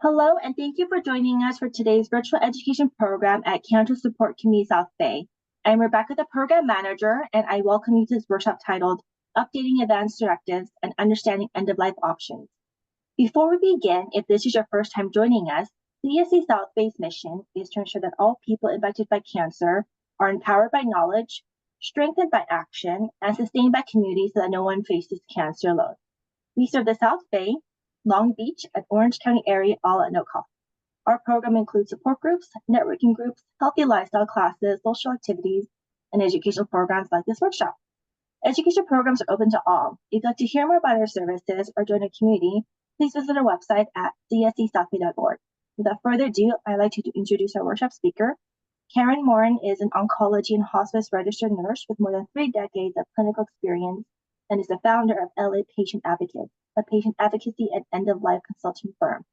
Hello, and thank you for joining us for today's virtual education program at Cancer Support Community South Bay. I'm Rebecca, the program manager, and I welcome you to this workshop titled Updating Advance Directives and Understanding End-of-Life Options. Before we begin, if this is your first time joining us, CSC South Bay's mission is to ensure that all people infected by cancer are empowered by knowledge, strengthened by action, and sustained by community so that no one faces cancer alone. We serve the South Bay, Long Beach, and Orange County area all at no cost. Our program includes support groups, networking groups, healthy lifestyle classes, social activities, and educational programs like this workshop. Education programs are open to all. If you'd like to hear more about our services or join our community, please visit our website at cscsouthbay.org. Without further ado, I'd like to introduce our workshop speaker. Karen Morin is an oncology and hospice registered nurse with more than 3 decades of clinical experience and is the founder of LA Patient Advocate, a patient advocacy and end-of-life consulting firm.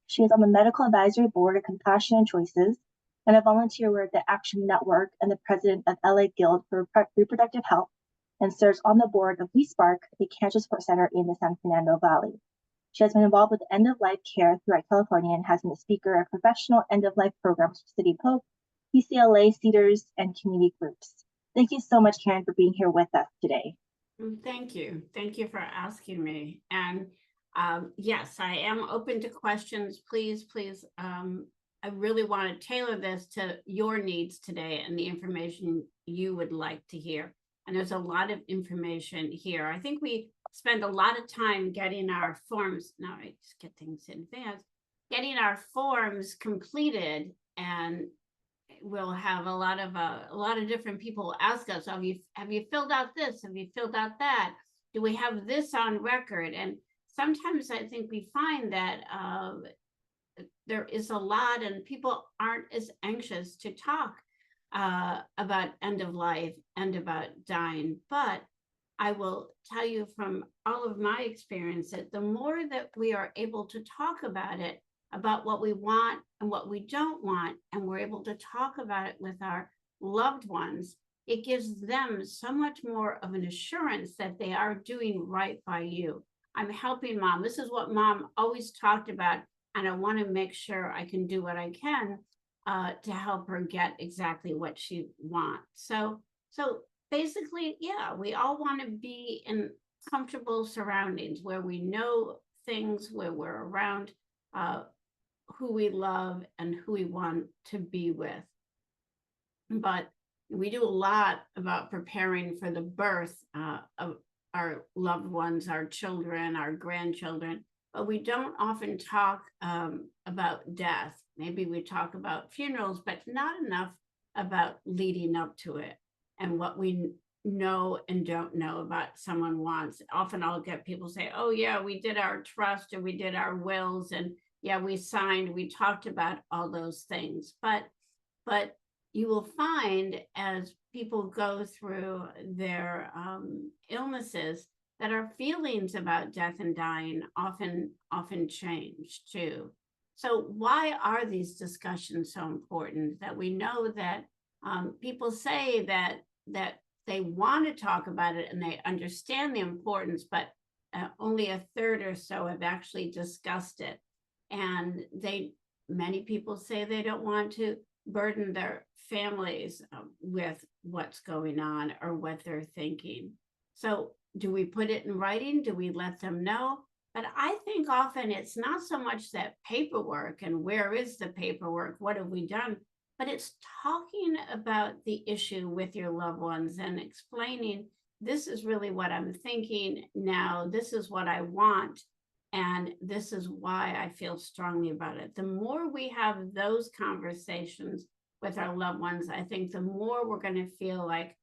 She is on the medical advisory board of Compassion and Choices and a volunteer with the Action Network and the president of LA Guild for Reproductive Health, and serves on the board of WeSPARK, a cancer support center in the San Fernando Valley. She has been involved with end-of-life care throughout California and has been a speaker at professional end-of-life programs for City Pope, UCLA, Cedars, and community groups. Thank you so much, Karen, for being here with us today. Thank you. Thank you for asking me. And yes, I am open to questions. Please. I really want to tailor this to your needs today and the information you would like to hear. And there's a lot of information here. I think we spend a lot of time getting our forms. Now I just get things in advance, getting our forms completed, and we'll have a lot of different people ask us, have you filled out this? Have you filled out that? Do we have this on record? And sometimes I think we find that there is a lot, and people aren't as anxious to talk about end of life and about dying. But I will tell you from all of my experience that the more that we are able to talk about it, about what we want and what we don't want, and we're able to talk about it with our loved ones, it gives them so much more of an assurance that they are doing right by you. I'm helping mom. This is what mom always talked about, and I want to make sure I can do what I can to help her get exactly what she wants. So basically, yeah, we all want to be in comfortable surroundings where we know things, where we're around who we love and who we want to be with. But we do a lot about preparing for the birth of our loved ones, our children, our grandchildren, but we don't often talk about death. Maybe we talk about funerals, but not enough about leading up to it and what we know and don't know about someone wants. Often I'll get people say, oh yeah, we did our trust and we did our wills, and yeah, we signed, we talked about all those things. But you will find as people go through their illnesses that our feelings about death and dying often change too. So why are these discussions so important? That we know that people say that they want to talk about it and they understand the importance, but only a third or so have actually discussed it. And many people say they don't want to burden their families with what's going on or what they're thinking. So do we put it in writing? Do we let them know? But I think often it's not so much that paperwork and where is the paperwork, what have we done, but it's talking about the issue with your loved ones and explaining, this is really what I'm thinking now, this is what I want, and this is why I feel strongly about it. The more we have those conversations with our loved ones, I think the more we're going to feel like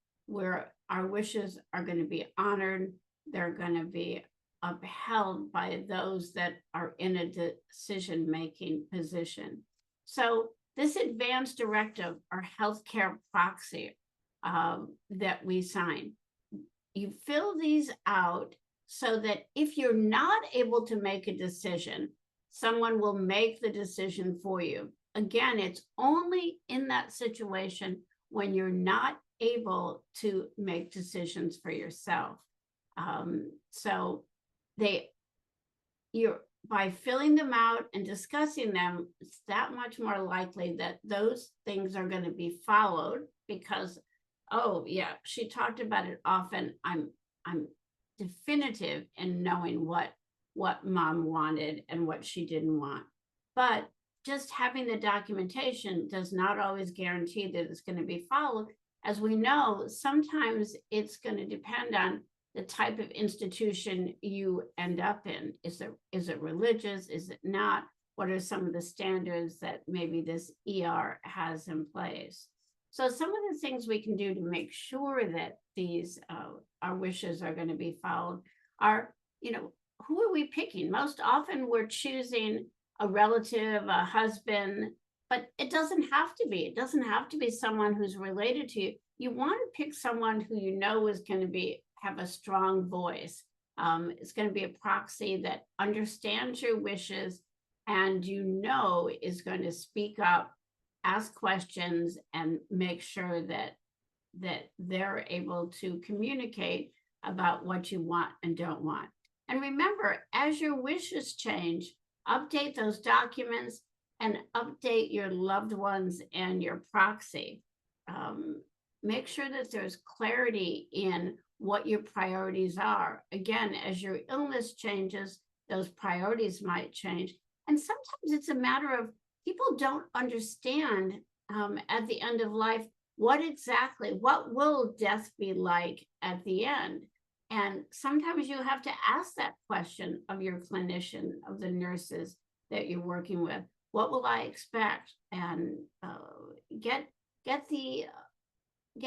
our wishes are going to be honored. They're going to be upheld by those that are in a decision-making position. So this Advance Directive, or healthcare proxy that we sign, you fill these out so that if you're not able to make a decision, someone will make the decision for you. Again, it's only in that situation when you're not able to make decisions for yourself. So you're by filling them out and discussing them, it's that much more likely that those things are going to be followed because, oh yeah, she talked about it often. I'm definitive in knowing what mom wanted and what she didn't want. But just having the documentation does not always guarantee that it's going to be followed. As we know, sometimes it's going to depend on the type of institution you end up in. Is it religious? Is it not? What are some of the standards that maybe this ER has in place? So some of the things we can do to make sure that these our wishes are going to be followed are, who are we picking? Most often we're choosing a relative, a husband, but it doesn't have to be. It doesn't have to be someone who's related to you. You want to pick someone who you know is going to have a strong voice. It's going to be a proxy that understands your wishes and is going to speak up, ask questions, and make sure that they're able to communicate about what you want and don't want. And remember, as your wishes change, update those documents and update your loved ones and your proxy. Make sure that there's clarity in what your priorities are. Again, as your illness changes, those priorities might change. And sometimes it's a matter of people don't understand at the end of life, what will death be like at the end? And sometimes you have to ask that question of your clinician, of the nurses that you're working with. What will I expect? And get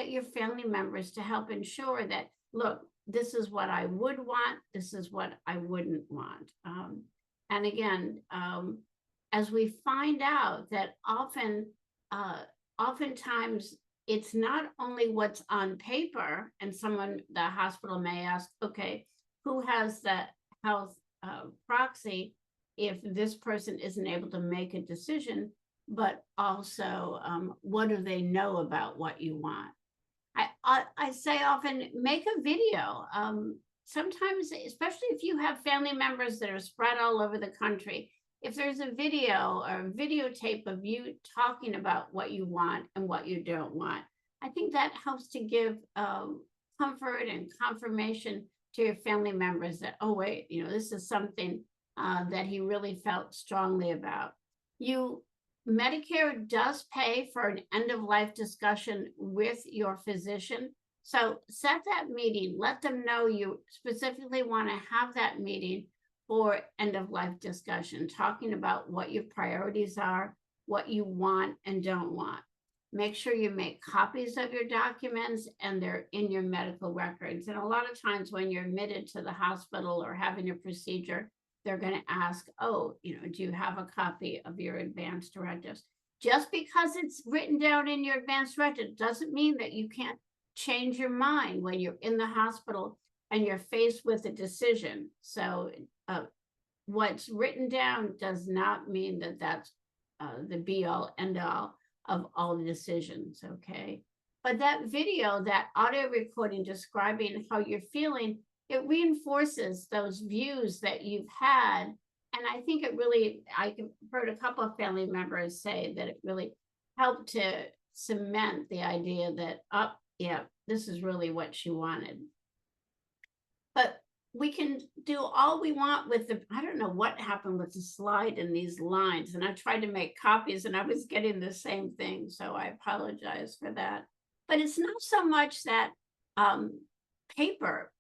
your family members to help ensure that, look, this is what I would want, this is what I wouldn't want. And again, as we find out that oftentimes it's not only what's on paper, and the hospital may ask, okay, who has the health proxy if this person isn't able to make a decision, but also what do they know about what you want? I say often, make a video. Sometimes, especially if you have family members that are spread all over the country, if there's a video or a videotape of you talking about what you want and what you don't want, I think that helps to give comfort and confirmation to your family members that, oh, wait, this is something that he really felt strongly about. Medicare does pay for an end-of-life discussion with your physician. So set that meeting, let them know you specifically want to have that meeting for end-of-life discussion, talking about what your priorities are, what you want and don't want. Make sure you make copies of your documents and they're in your medical records. And a lot of times when you're admitted to the hospital or having a procedure, they're going to ask, oh, do you have a copy of your advance directives? Just because it's written down in your advance directive doesn't mean that you can't change your mind when you're in the hospital and you're faced with a decision. So what's written down does not mean that that's the be all end all of all the decisions, okay? But that video, that audio recording describing how you're feeling, it reinforces those views that you've had. And I think I heard a couple of family members say that it really helped to cement the idea that, this is really what she wanted. But we can do all we want with I don't know what happened with the slide in these lines. And I tried to make copies and I was getting the same thing. So I apologize for that. But it's not so much that paper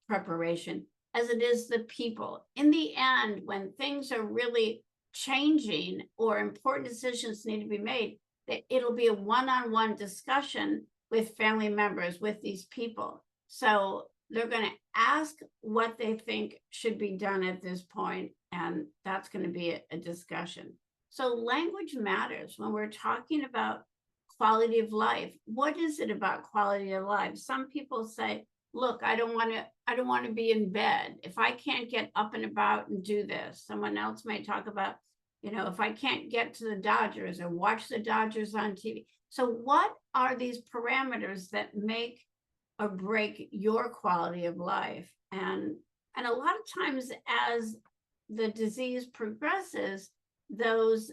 preparation as it is the people. In the end, when things are really changing or important decisions need to be made, that it'll be a one-on-one discussion with family members, with these people. So they're going to ask what they think should be done at this point, and that's going to be a discussion. So language matters when we're talking about quality of life. What is it about quality of life? Some people say, look, I don't want to be in bed if I can't get up and about and do this. Someone else may talk about, if I can't get to the Dodgers or watch the Dodgers on TV. So what are these parameters that make or break your quality of life? And a lot of times as the disease progresses, those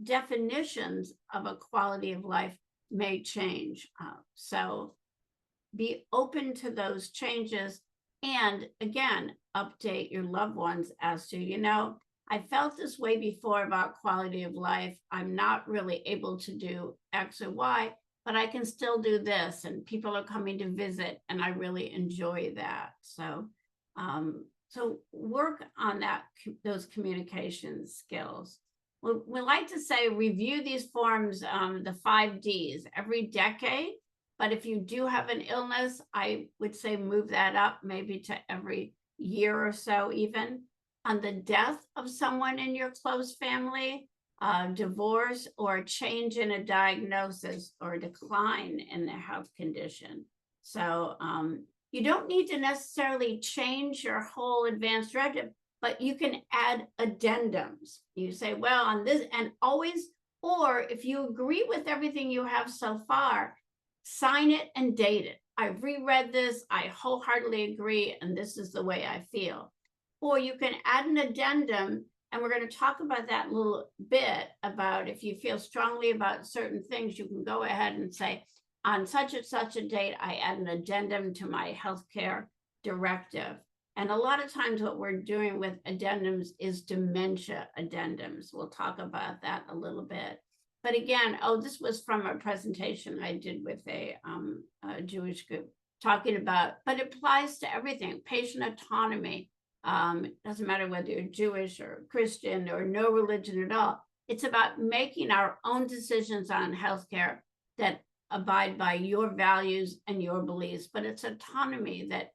definitions of a quality of life may change. So be open to those changes, and again, update your loved ones as to, you know, I felt this way before about quality of life. I'm not really able to do X or Y, but I can still do this, and people are coming to visit, and I really enjoy that. So, so work on that, those communication skills. We like to say review these forms, the 5 Ds every decade. But if you do have an illness, I would say move that up maybe to every year or so, even. On the death of someone in your close family, divorce, or a change in a diagnosis or a decline in their health condition. So you don't need to necessarily change your whole advance directive, but you can add addendums. You say, well, on this, and always, or if you agree with everything you have so far, sign it and date it. I've reread this, I wholeheartedly agree, and this is the way I feel. Or you can add an addendum, and we're going to talk about that in a little bit, about if you feel strongly about certain things, you can go ahead and say, on such and such a date, I add an addendum to my healthcare directive. And a lot of times what we're doing with addendums is dementia addendums. We'll talk about that a little bit. But again, oh, this was from a presentation I did with a Jewish group talking about, but it applies to everything, patient autonomy. It doesn't matter whether you're Jewish or Christian or no religion at all. It's about making our own decisions on healthcare that abide by your values and your beliefs, but it's autonomy that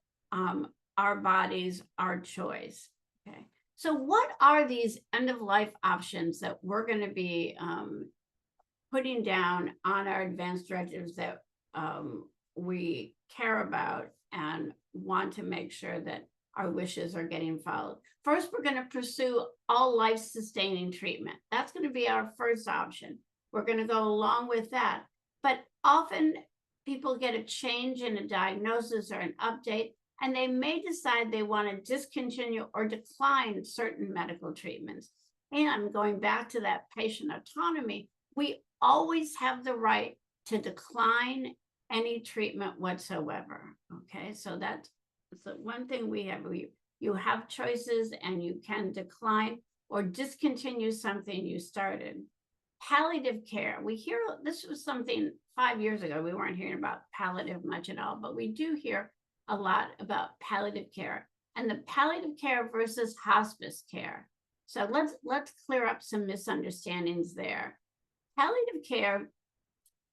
our bodies, our choice. Okay. So what are these end-of-life options that we're going to be putting down on our advanced directives that we care about and want to make sure that our wishes are getting followed? First, we're going to pursue all life-sustaining treatment. That's going to be our first option. We're going to go along with that. But often people get a change in a diagnosis or an update, and they may decide they want to discontinue or decline certain medical treatments. And going back to that patient autonomy, we always have the right to decline any treatment whatsoever. Okay, so that's the one thing we have. You have choices, and you can decline or discontinue something you started. Palliative care. We hear, this was something 5 years ago, we weren't hearing about palliative much at all, but we do hear a lot about palliative care and the palliative care versus hospice care. So let's clear up some misunderstandings there. Palliative care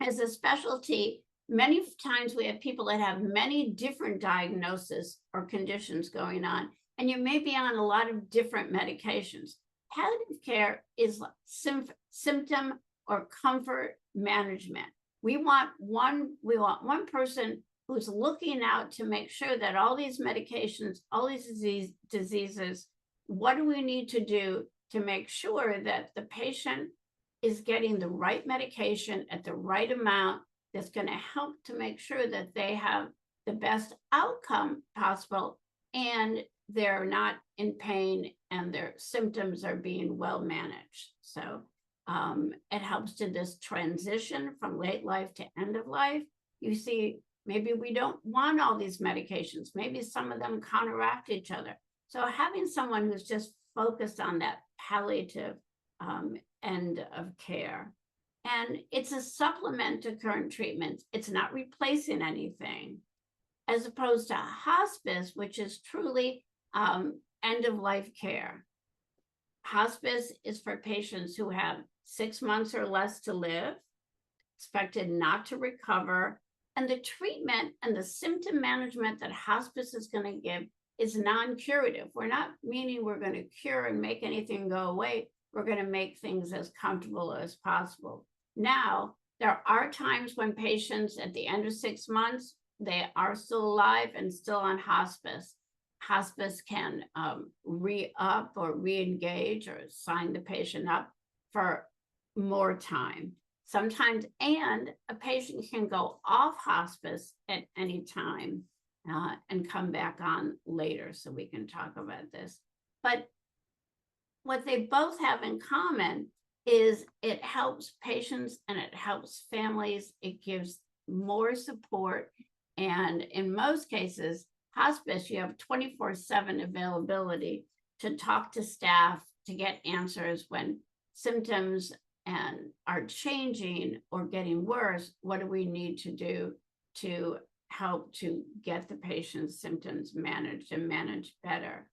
is a specialty. Many times we have people that have many different diagnoses or conditions going on, and you may be on a lot of different medications. Palliative care is symptom or comfort management. We want one person who's looking out to make sure that all these medications, all these diseases, what do we need to do to make sure that the patient is getting the right medication at the right amount that's going to help to make sure that they have the best outcome possible, and they're not in pain and their symptoms are being well managed. So it helps to this transition from late life to end of life. You see, maybe we don't want all these medications. Maybe some of them counteract each other. So having someone who's just focused on that palliative end of care. And it's a supplement to current treatments. It's not replacing anything, as opposed to hospice, which is truly end-of-life care. Hospice is for patients who have 6 months or less to live, expected not to recover, and the treatment and the symptom management that hospice is going to give is non-curative. We're not meaning we're going to cure and make anything go away. We're going to make things as comfortable as possible. Now, there are times when patients at the end of 6 months, they are still alive and still on hospice. Hospice can re-up or re-engage or sign the patient up for more time. Sometimes, and a patient can go off hospice at any time and come back on later, so we can talk about this. But what they both have in common is it helps patients and it helps families. It gives more support. And in most cases, hospice, you have 24/7 availability to talk to staff, to get answers when symptoms are changing or getting worse. What do we need to do to help to get the patient's symptoms managed and managed better?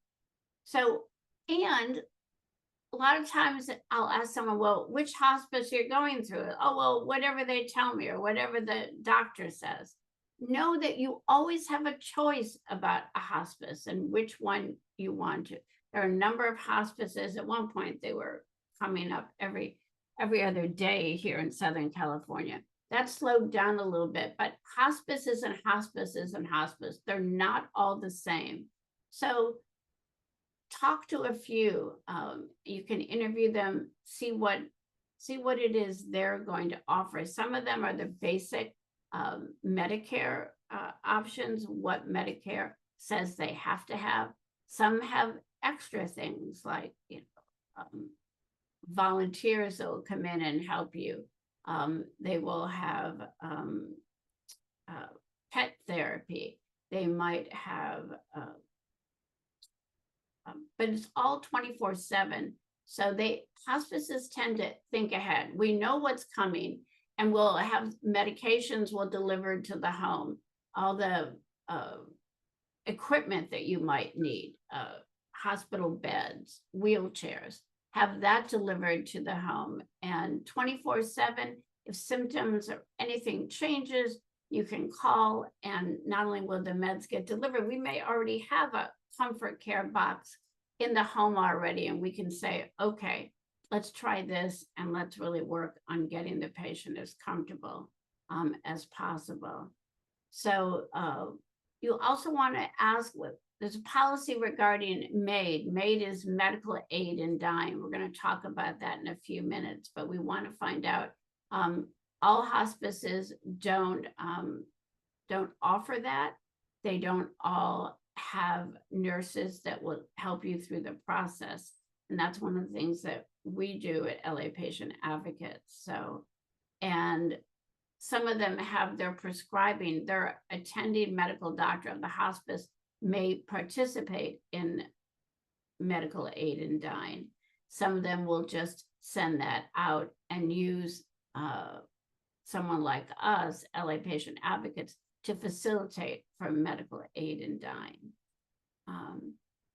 So, and a lot of times I'll ask someone, well, which hospice you're going through? Oh, well, whatever they tell me or whatever the doctor says. Know that you always have a choice about a hospice and which one you want to. There are a number of hospices. At one point, they were coming up every other day here in Southern California. That slowed down a little bit, but hospices and hospices and hospice, they're not all the same. So talk to a few. You can interview them, see what it is they're going to offer. Some of them are the basic Medicare options, what Medicare says they have to have. Some have extra things like, volunteers that will come in and help you. They will have pet therapy. They might have, but it's all 24/7. So hospices tend to think ahead. We know what's coming, and we'll have medications will delivered to the home, all the equipment that you might need, hospital beds, wheelchairs, have that delivered to the home. And 24/7, if symptoms or anything changes, you can call, and not only will the meds get delivered, we may already have a comfort care box in the home already, and we can say, okay, let's try this, and let's really work on getting the patient as comfortable as possible. So you also want to ask, there's a policy regarding MAID. MAID is medical aid in dying. We're going to talk about that in a few minutes, but we want to find out, all hospices don't offer that. They don't all have nurses that will help you through the process. And that's one of the things that we do at LA Patient Advocates. So, and some of them have their prescribing, their attending medical doctor of the hospice may participate in medical aid in dying. Some of them will just send that out and use someone like us, LA Patient Advocates, to facilitate for medical aid in dying.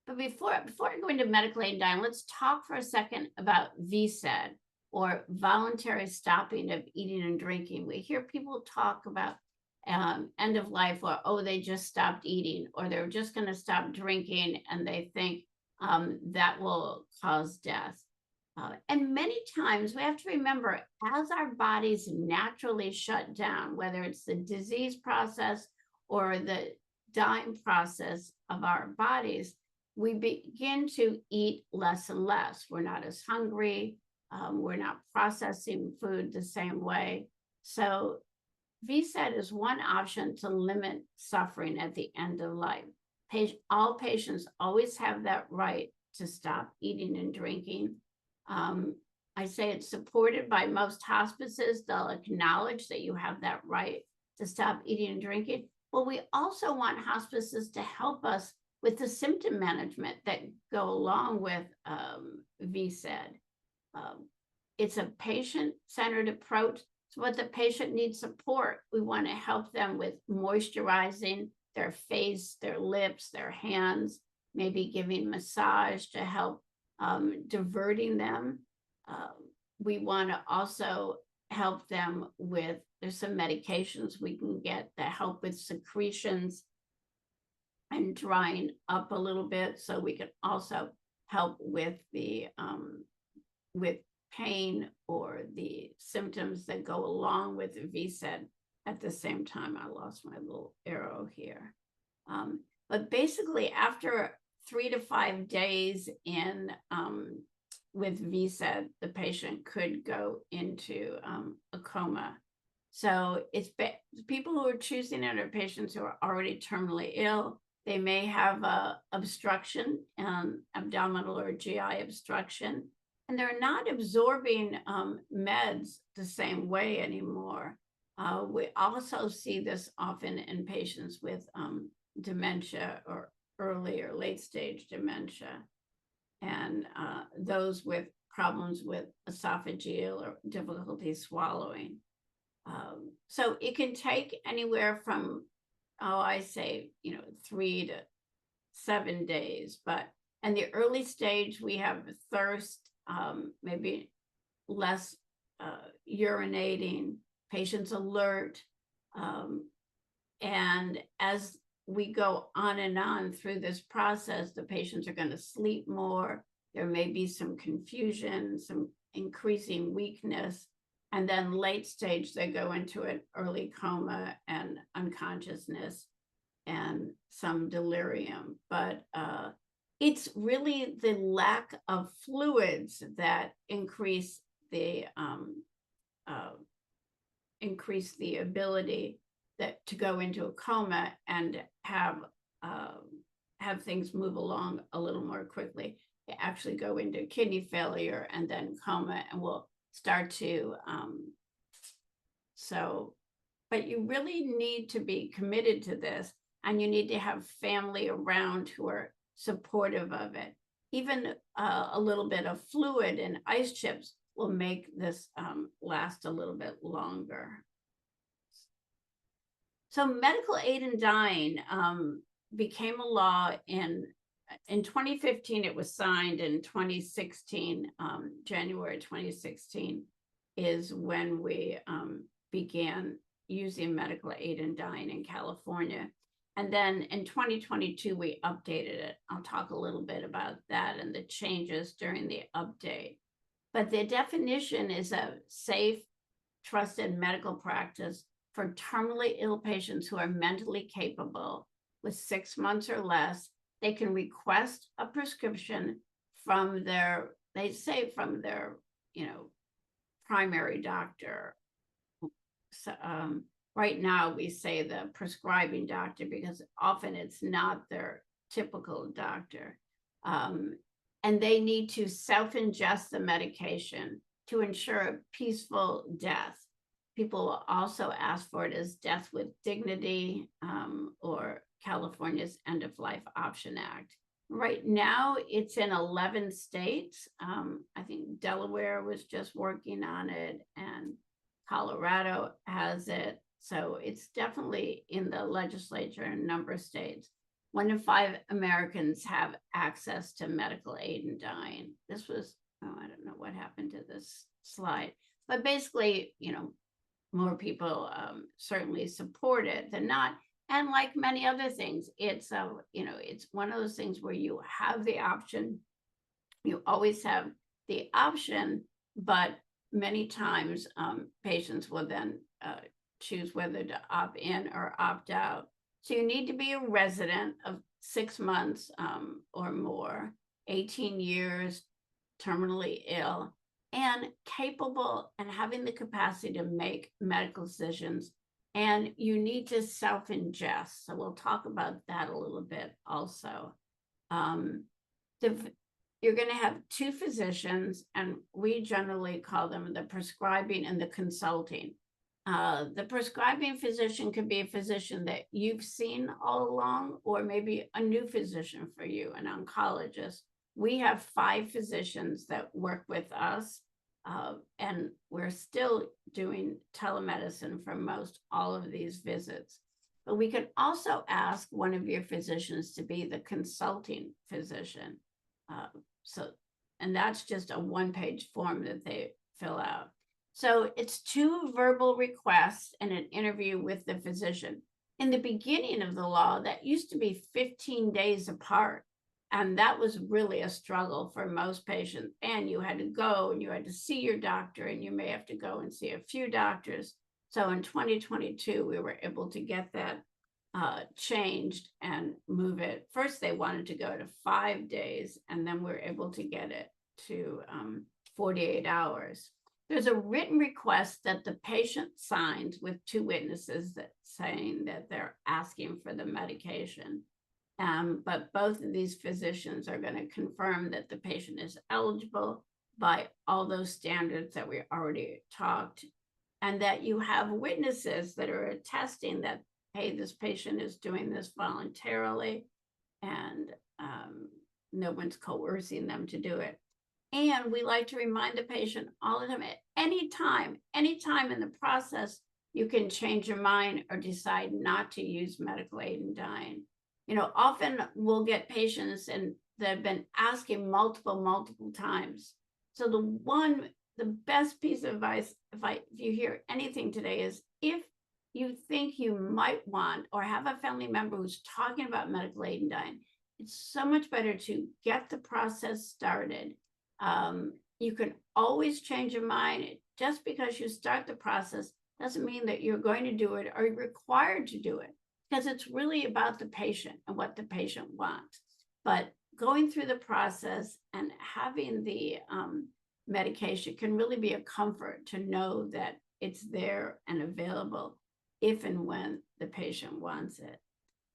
But before I go into medical aid in dying, let's talk for a second about VSED, or voluntary stopping of eating and drinking. We hear people talk about end of life, or, oh, they just stopped eating, or they're just going to stop drinking, and they think that will cause death. And many times we have to remember, as our bodies naturally shut down, whether it's the disease process or the dying process of our bodies, we begin to eat less and less. We're not as hungry. We're not processing food the same way. So VSED is one option to limit suffering at the end of life. All patients always have that right to stop eating and drinking. I say it's supported by most hospices. They'll acknowledge that you have that right to stop eating and drinking. But we also want hospices to help us with the symptom management that go along with VSED. It's a patient-centered approach. So what the patient needs support, we want to help them with moisturizing their face, their lips, their hands, maybe giving massage to help diverting them. We want to also help them with, there's some medications we can get that help with secretions and drying up a little bit. So we can also help with the with pain or the symptoms that go along with the VSED. At the same time, I lost my little arrow here. But basically, after 3 to 5 days in with VSED, the patient could go into a coma. So it's people who are choosing it are patients who are already terminally ill, They may have obstruction, abdominal or GI obstruction, and they're not absorbing meds the same way anymore. We also see this often in patients with dementia or early or late stage dementia, and those with problems with esophageal or difficulty swallowing. So it can take anywhere from, I say, 3 to 7 days, but in the early stage, we have thirst, maybe less urinating, patients alert. And as we go on and on through this process, the patients are going to sleep more. There may be some confusion, some increasing weakness. And then late stage, they go into an early coma and unconsciousness and some delirium. But it's really the lack of fluids that increase the ability to go into a coma and have things move along a little more quickly. They actually go into kidney failure and then coma, and will start to but you really need to be committed to this, and you need to have family around who are supportive of it. Even a little bit of fluid and ice chips will make this last a little bit longer. So medical aid in dying became a law in 2015. It was signed. In 2016, January 2016 is when we began using medical aid in dying in California. And then in 2022, we updated it. I'll talk a little bit about that and the changes during the update. But the definition is a safe, trusted medical practice for terminally ill patients who are mentally capable with 6 months or less. They can request a prescription from their, primary doctor. So, right now we say the prescribing doctor because often it's not their typical doctor. And they need to self-ingest the medication to ensure a peaceful death. People will also ask for it as death with dignity, or California's End of Life Option Act. Right now, it's in 11 states. I think Delaware was just working on it, and Colorado has it. So it's definitely in the legislature in a number of states. 1 in 5 Americans have access to medical aid in dying. This was, I don't know what happened to this slide, but basically, more people certainly support it than not. And like many other things, it's it's one of those things where you have the option. You always have the option, but many times patients will then choose whether to opt in or opt out. So you need to be a resident of 6 months or more, 18 years, terminally ill, and capable and having the capacity to make medical decisions. And you need to self-ingest. So we'll talk about that a little bit also. You're going to have 2 physicians, and we generally call them the prescribing and the consulting. The prescribing physician could be a physician that you've seen all along, or maybe a new physician for you, an oncologist. We have 5 physicians that work with us, and we're still doing telemedicine for most all of these visits. But we could also ask one of your physicians to be the consulting physician. And that's just a 1-page form that they fill out. So it's 2 verbal requests and an interview with the physician. In the beginning of the law, that used to be 15 days apart. And that was really a struggle for most patients. And you had to go and you had to see your doctor, and you may have to go and see a few doctors. So in 2022, we were able to get that changed and move it. First, they wanted to go to 5 days, and then we were able to get it to 48 hours. There's a written request that the patient signs with 2 witnesses that saying that they're asking for the medication. But both of these physicians are going to confirm that the patient is eligible by all those standards that we already talked, and that you have witnesses that are attesting that, hey, this patient is doing this voluntarily, and no one's coercing them to do it. And we like to remind the patient all the time, at any time in the process, you can change your mind or decide not to use medical aid in dying. You know, often we'll get patients and that have been asking multiple times. So the best piece of advice, if you hear anything today, is if you think you might want or have a family member who's talking about medical aid in dying, it's so much better to get the process started. You can always change your mind. Just because you start the process doesn't mean that you're going to do it or you're required to do it, because it's really about the patient and what the patient wants. But going through the process and having the medication can really be a comfort to know that it's there and available if and when the patient wants it.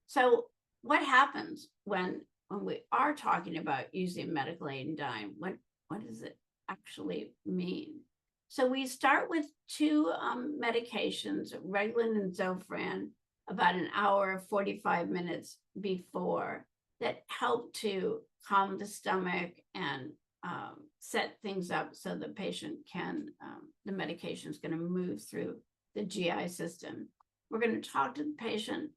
So what happens when we are talking about using medical aid in dying? What does it actually mean? So we start with two medications, Reglan and Zofran, about an hour, 45 minutes before, that help to calm the stomach and set things up so the patient can, the medication is going to move through the GI system. We're going to talk to the patient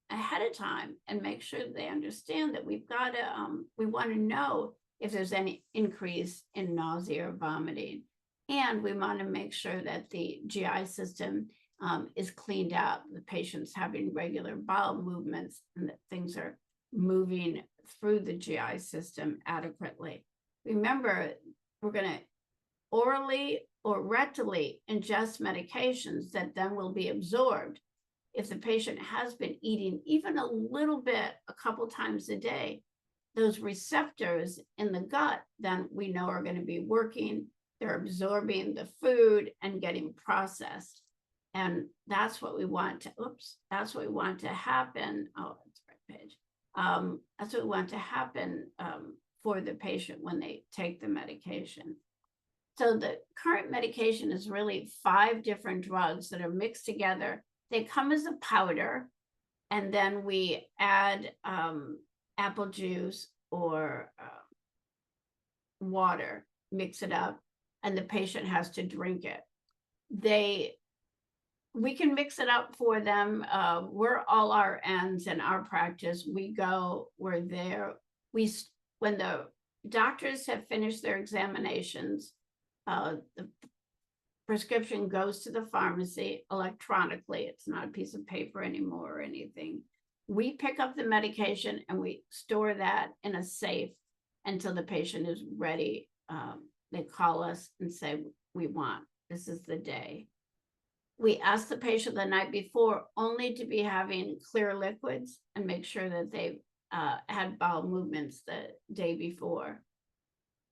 ahead of time and make sure they understand that we've got to, we want to know if there's any increase in nausea or vomiting. And we want to make sure that the GI system is cleaned out, the patient's having regular bowel movements, and that things are moving through the GI system adequately. Remember, we're going to orally or rectally ingest medications that then will be absorbed. If the patient has been eating even a little bit a couple times a day, those receptors in the gut then we know are going to be working. They're absorbing the food and getting processed. And that's what we want to, that's what we want to happen. Oh, that's the right page. That's what we want to happen for the patient when they take the medication. So the current medication is really 5 different drugs that are mixed together. They come as a powder, and then we add apple juice or water, mix it up, and the patient has to drink it. We can mix it up for them. We're all RNs in our practice. We're there. When the doctors have finished their examinations, the prescription goes to the pharmacy electronically. It's not a piece of paper anymore or anything. We pick up the medication and we store that in a safe until the patient is ready. They call us and say, this is the day. We ask the patient the night before only to be having clear liquids and make sure that they've had bowel movements the day before.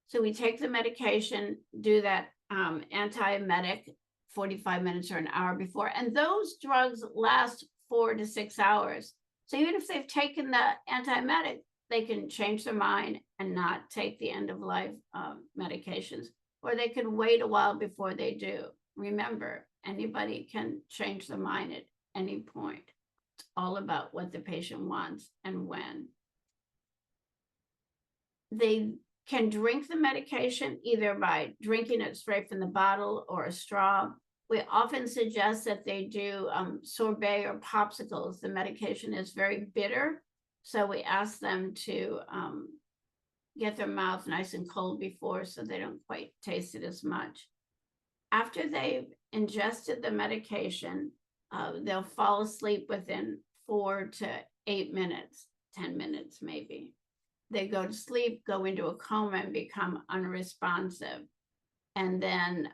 So we take the medication, do that antiemetic 45 minutes or an hour before, and those drugs last 4 to 6 hours. So even if they've taken the antiemetic, they can change their mind and not take the end-of-life medications, or they can wait a while before they do. Remember, anybody can change their mind at any point. It's all about what the patient wants and when. They can drink the medication either by drinking it straight from the bottle or a straw. We often suggest that they do sorbet or popsicles. The medication is very bitter, so we ask them to get their mouth nice and cold before so they don't quite taste it as much. After they've ingested the medication, they'll fall asleep within 4 to 8 minutes, 10 minutes maybe. They go to sleep, go into a coma, and become unresponsive. And then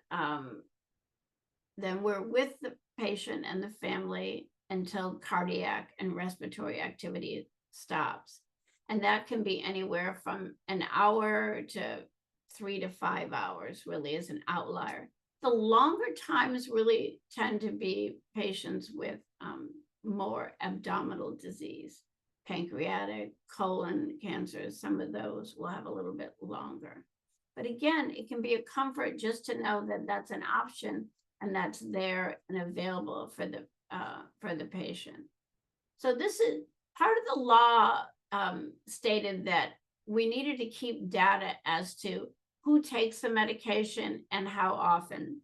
we're with the patient and the family until cardiac and respiratory activity stops. And that can be anywhere from an hour to 3 to 5 hours, really, is an outlier. The longer times really tend to be patients with more abdominal disease, pancreatic, colon cancers, some of those will have a little bit longer. But again, it can be a comfort just to know that that's an option and that's there and available for the patient. So this is part of the law stated that we needed to keep data as to who takes the medication and how often.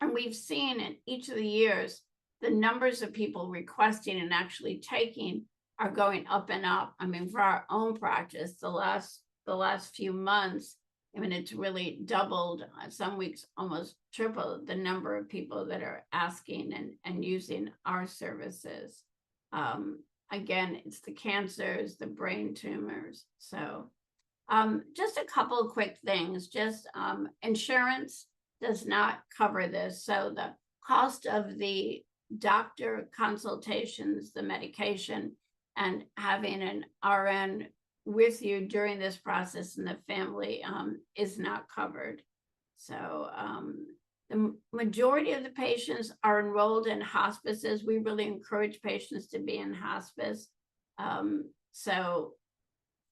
And we've seen in each of the years, the numbers of people requesting and actually taking are going up and up. I mean, for our own practice, the last few months, I mean, it's really doubled, some weeks almost tripled the number of people that are asking and using our services. Again, it's the cancers, the brain tumors. So just a couple of quick things. Just insurance does not cover this. So the cost of the doctor consultations, the medication, and having an RN with you during this process and the family is not covered. So the majority of the patients are enrolled in hospices. We really encourage patients to be in hospice. And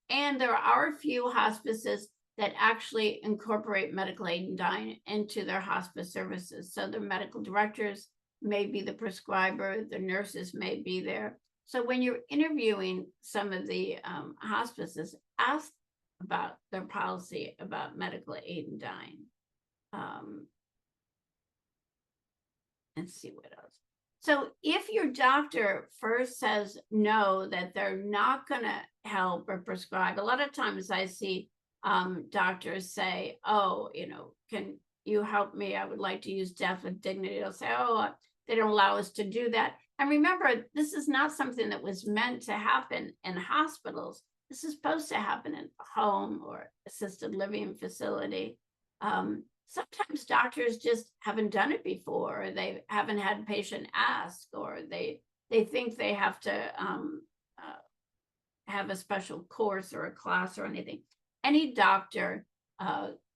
there are a few hospices that actually incorporate medical aid and dying into their hospice services. So the medical directors may be the prescriber, the nurses may be there. So when you're interviewing some of the hospices, ask about their policy about medical aid and dying. Let's see what else. So if your doctor first says no, that they're not going to help or prescribe, a lot of times I see doctors say, oh, can you help me? I would like to use death with dignity. They'll say, oh, they don't allow us to do that. And remember, this is not something that was meant to happen in hospitals. This is supposed to happen in a home or assisted living facility. Sometimes doctors just haven't done it before, or they haven't had patient ask, or they think they have to have a special course or a class or anything. Any doctor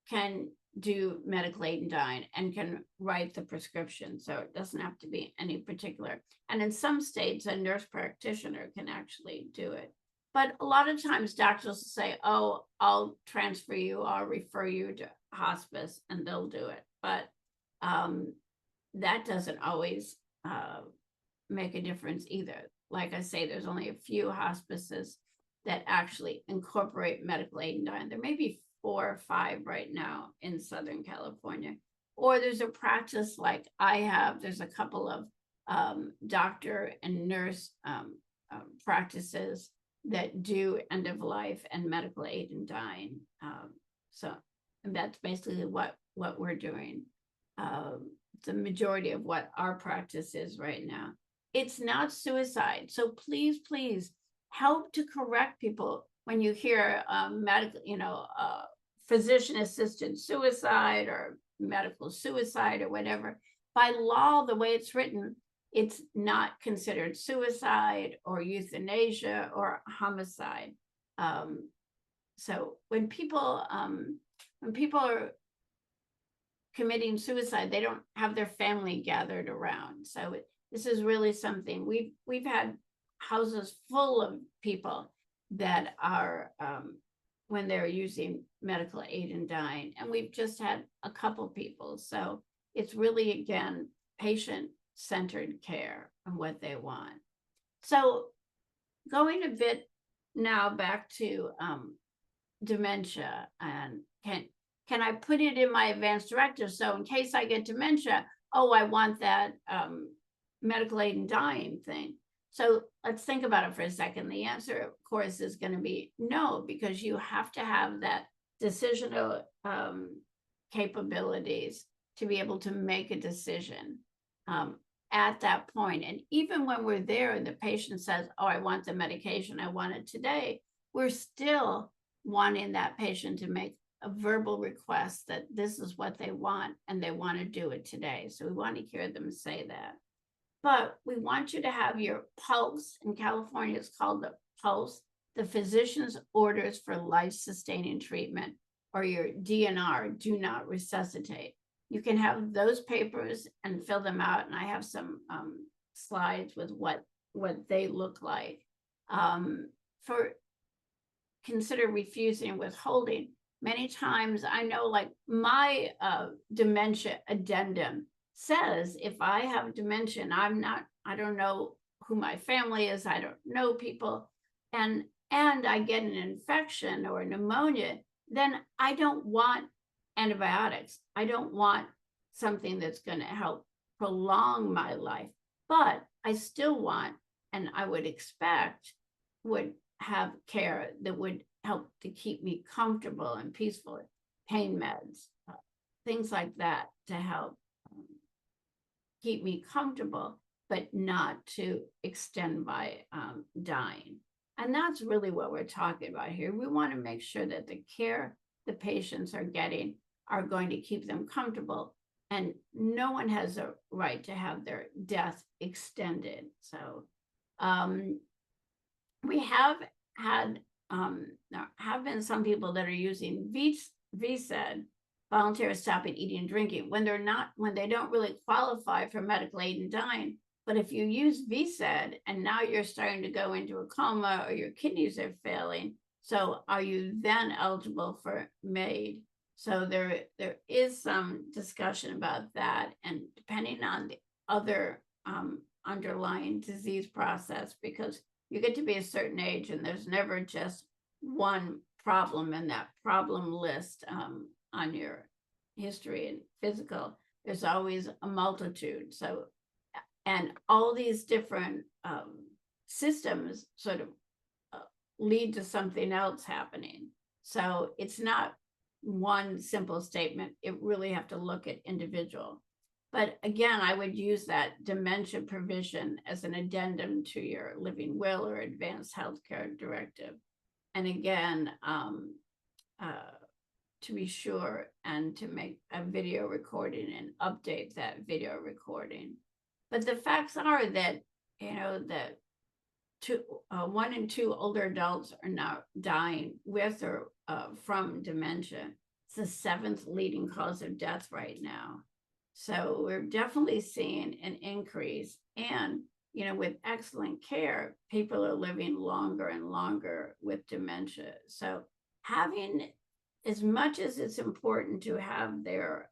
can do medical aid and dying and can write the prescription. So it doesn't have to be any particular. And in some states, a nurse practitioner can actually do it. But a lot of times doctors will say, oh, I'll transfer you, I'll refer you to hospice, and they'll do it. But that doesn't always make a difference either. Like I say, there's only a few hospices that actually incorporate medical aid and dying. There may be 4 or 5 right now in Southern California. Or there's a practice like I have, there's a couple of doctor and nurse practices that do end of life and medical aid and dying. And that's basically what we're doing. The majority of what our practice is right now. It's not suicide. So please, please help to correct people when you hear medical, physician-assisted suicide or medical suicide or whatever. By law, the way it's written, it's not considered suicide or euthanasia or homicide. So when people are committing suicide, they don't have their family gathered around. So this is really something. We've had houses full of people that are when they're using medical aid and dying, and we've just had a couple people. So it's really, again, patient-centered care and what they want. So going a bit now back to dementia, and can I put it in my advance directive? So in case I get dementia, oh, I want that medical aid and dying thing. So let's think about it for a second. The answer, of course, is going to be no, because you have to have that decisional capabilities to be able to make a decision at that point. And even when we're there and the patient says, oh, I want the medication, I want it today, we're still wanting that patient to make a verbal request that this is what they want and they want to do it today. So we want to hear them say that. But we want you to have your POLST. In California, it's called the POLST, the Physician's Orders for Life-Sustaining Treatment, or your DNR, Do Not Resuscitate. You can have those papers and fill them out. And I have some slides with what they look like. for consider refusing and withholding. Many times I know, like my dementia addendum says, if I have dementia, I don't know who my family is, I don't know people, and I get an infection or pneumonia, then I don't want antibiotics. I don't want something that's going to help prolong my life, but I still want, and I would expect, would have care that would help to keep me comfortable and peaceful, pain meds, things like that to help keep me comfortable, but not to extend my dying. And that's really what we're talking about here. We want to make sure that the care the patients are getting are going to keep them comfortable, and no one has a right to have their death extended. So we have had, there have been some people that are using VSED, voluntary stopping eating and drinking, when they don't really qualify for medical aid in dying. But if you use VSED and now you're starting to go into a coma or your kidneys are failing, so are you then eligible for MAID? So there is some discussion about that, and depending on the other underlying disease process, because you get to be a certain age and there's never just one problem in that problem list on your history and physical. There's always a multitude. So, and all these different systems sort of lead to something else happening. So it's not one simple statement. It really have to look at individual. But again, I would use that dementia provision as an addendum to your living will or advanced healthcare directive. And again, to be sure and to make a video recording and update that video recording. But the facts are that, that 1 in 2 older adults are now dying with or from dementia. It's the 7th leading cause of death right now. So we're definitely seeing an increase, and with excellent care, people are living longer and longer with dementia. So having, as much as it's important to have their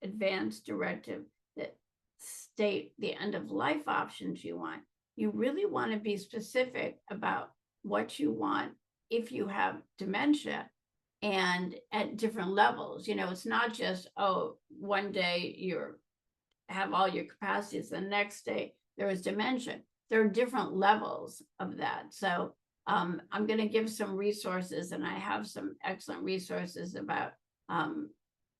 advance directive that state the end of life options you want, you really want to be specific about what you want if you have dementia, and at different levels. It's not just, one day you have all your capacities, the next day there is dementia. There are different levels of that. So I'm going to give some resources, and I have some excellent resources about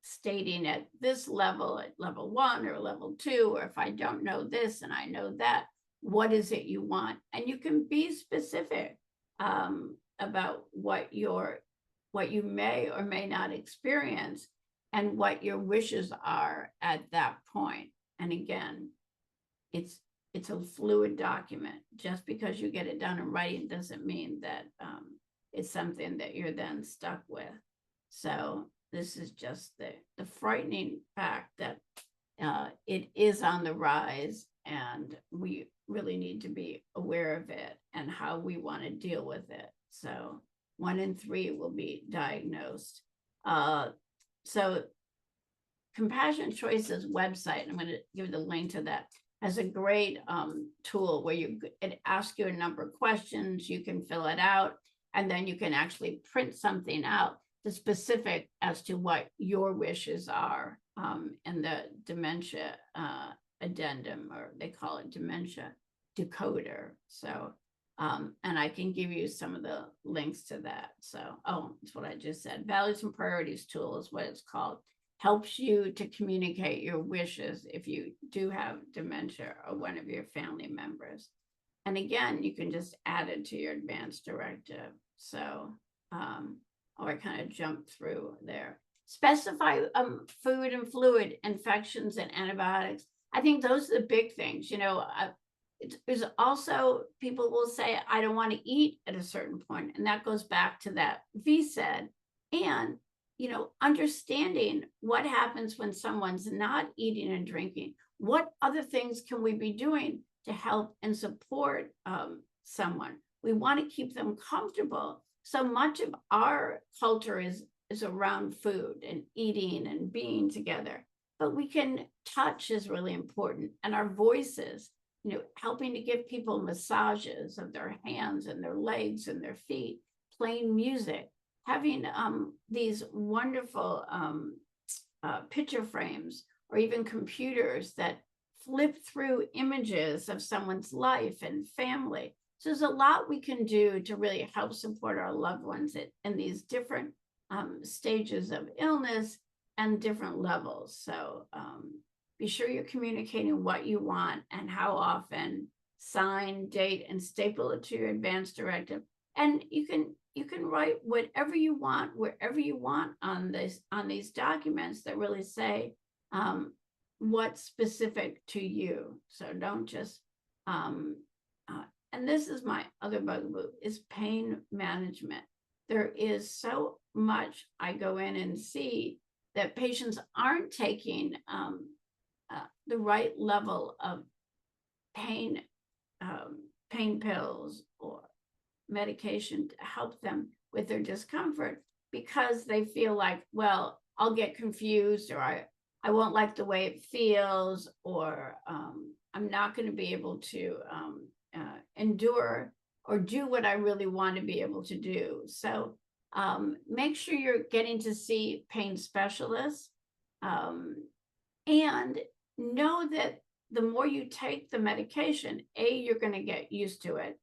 stating at this level, at level 1 or level 2, or if I don't know this and I know that, what is it you want? And you can be specific about what you may or may not experience and what your wishes are at that point. And again, it's a fluid document. Just because you get it done in writing doesn't mean that it's something that you're then stuck with. So this is just the frightening fact that it is on the rise, and we really need to be aware of it and how we want to deal with it. So 1 in 3 will be diagnosed. So Compassionate Choices website, I'm going to give the link to that, has a great tool where it asks you a number of questions. You can fill it out, and then you can actually print something out that's specific as to what your wishes are in the dementia addendum, or they call it dementia decoder. So and I can give you some of the links to that. So, that's what I just said. Values and Priorities tool is what it's called. Helps you to communicate your wishes if you do have dementia or one of your family members. And again, you can just add it to your advance directive. So, I kind of jumped through there. Specify food and fluid infections and antibiotics. I think those are the big things. There's also, people will say, I don't want to eat at a certain point. And that goes back to that VSED. And, understanding what happens when someone's not eating and drinking. What other things can we be doing to help and support someone. We want to keep them comfortable. So much of our culture is around food and eating and being together. But touch is really important, and our voices, helping to give people massages of their hands and their legs and their feet, playing music, having these wonderful picture frames or even computers that flip through images of someone's life and family. So there's a lot we can do to really help support our loved ones in these different stages of illness and different levels. So be sure you're communicating what you want and how often. Sign, date, and staple it to your advance directive. And you can write whatever you want, wherever you want on these documents that really say what's specific to you. So don't just and this is my other bugaboo, is pain management. There is so much I go in and see that patients aren't taking the right level of pain pills or medication to help them with their discomfort, because they feel like, well, I'll get confused, or I won't like the way it feels, or I'm not going to be able to endure or do what I really want to be able to do. So make sure you're getting to see pain specialists, and know that the more you take the medication, you're going to get used to it.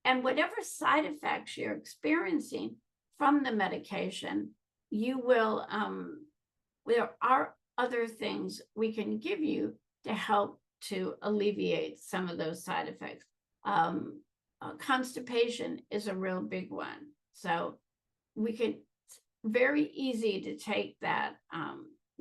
And whatever side effects you're experiencing from the medication, you will, there are other things we can give you to help to alleviate some of those side effects. Constipation is a real big one. So it's very easy to take that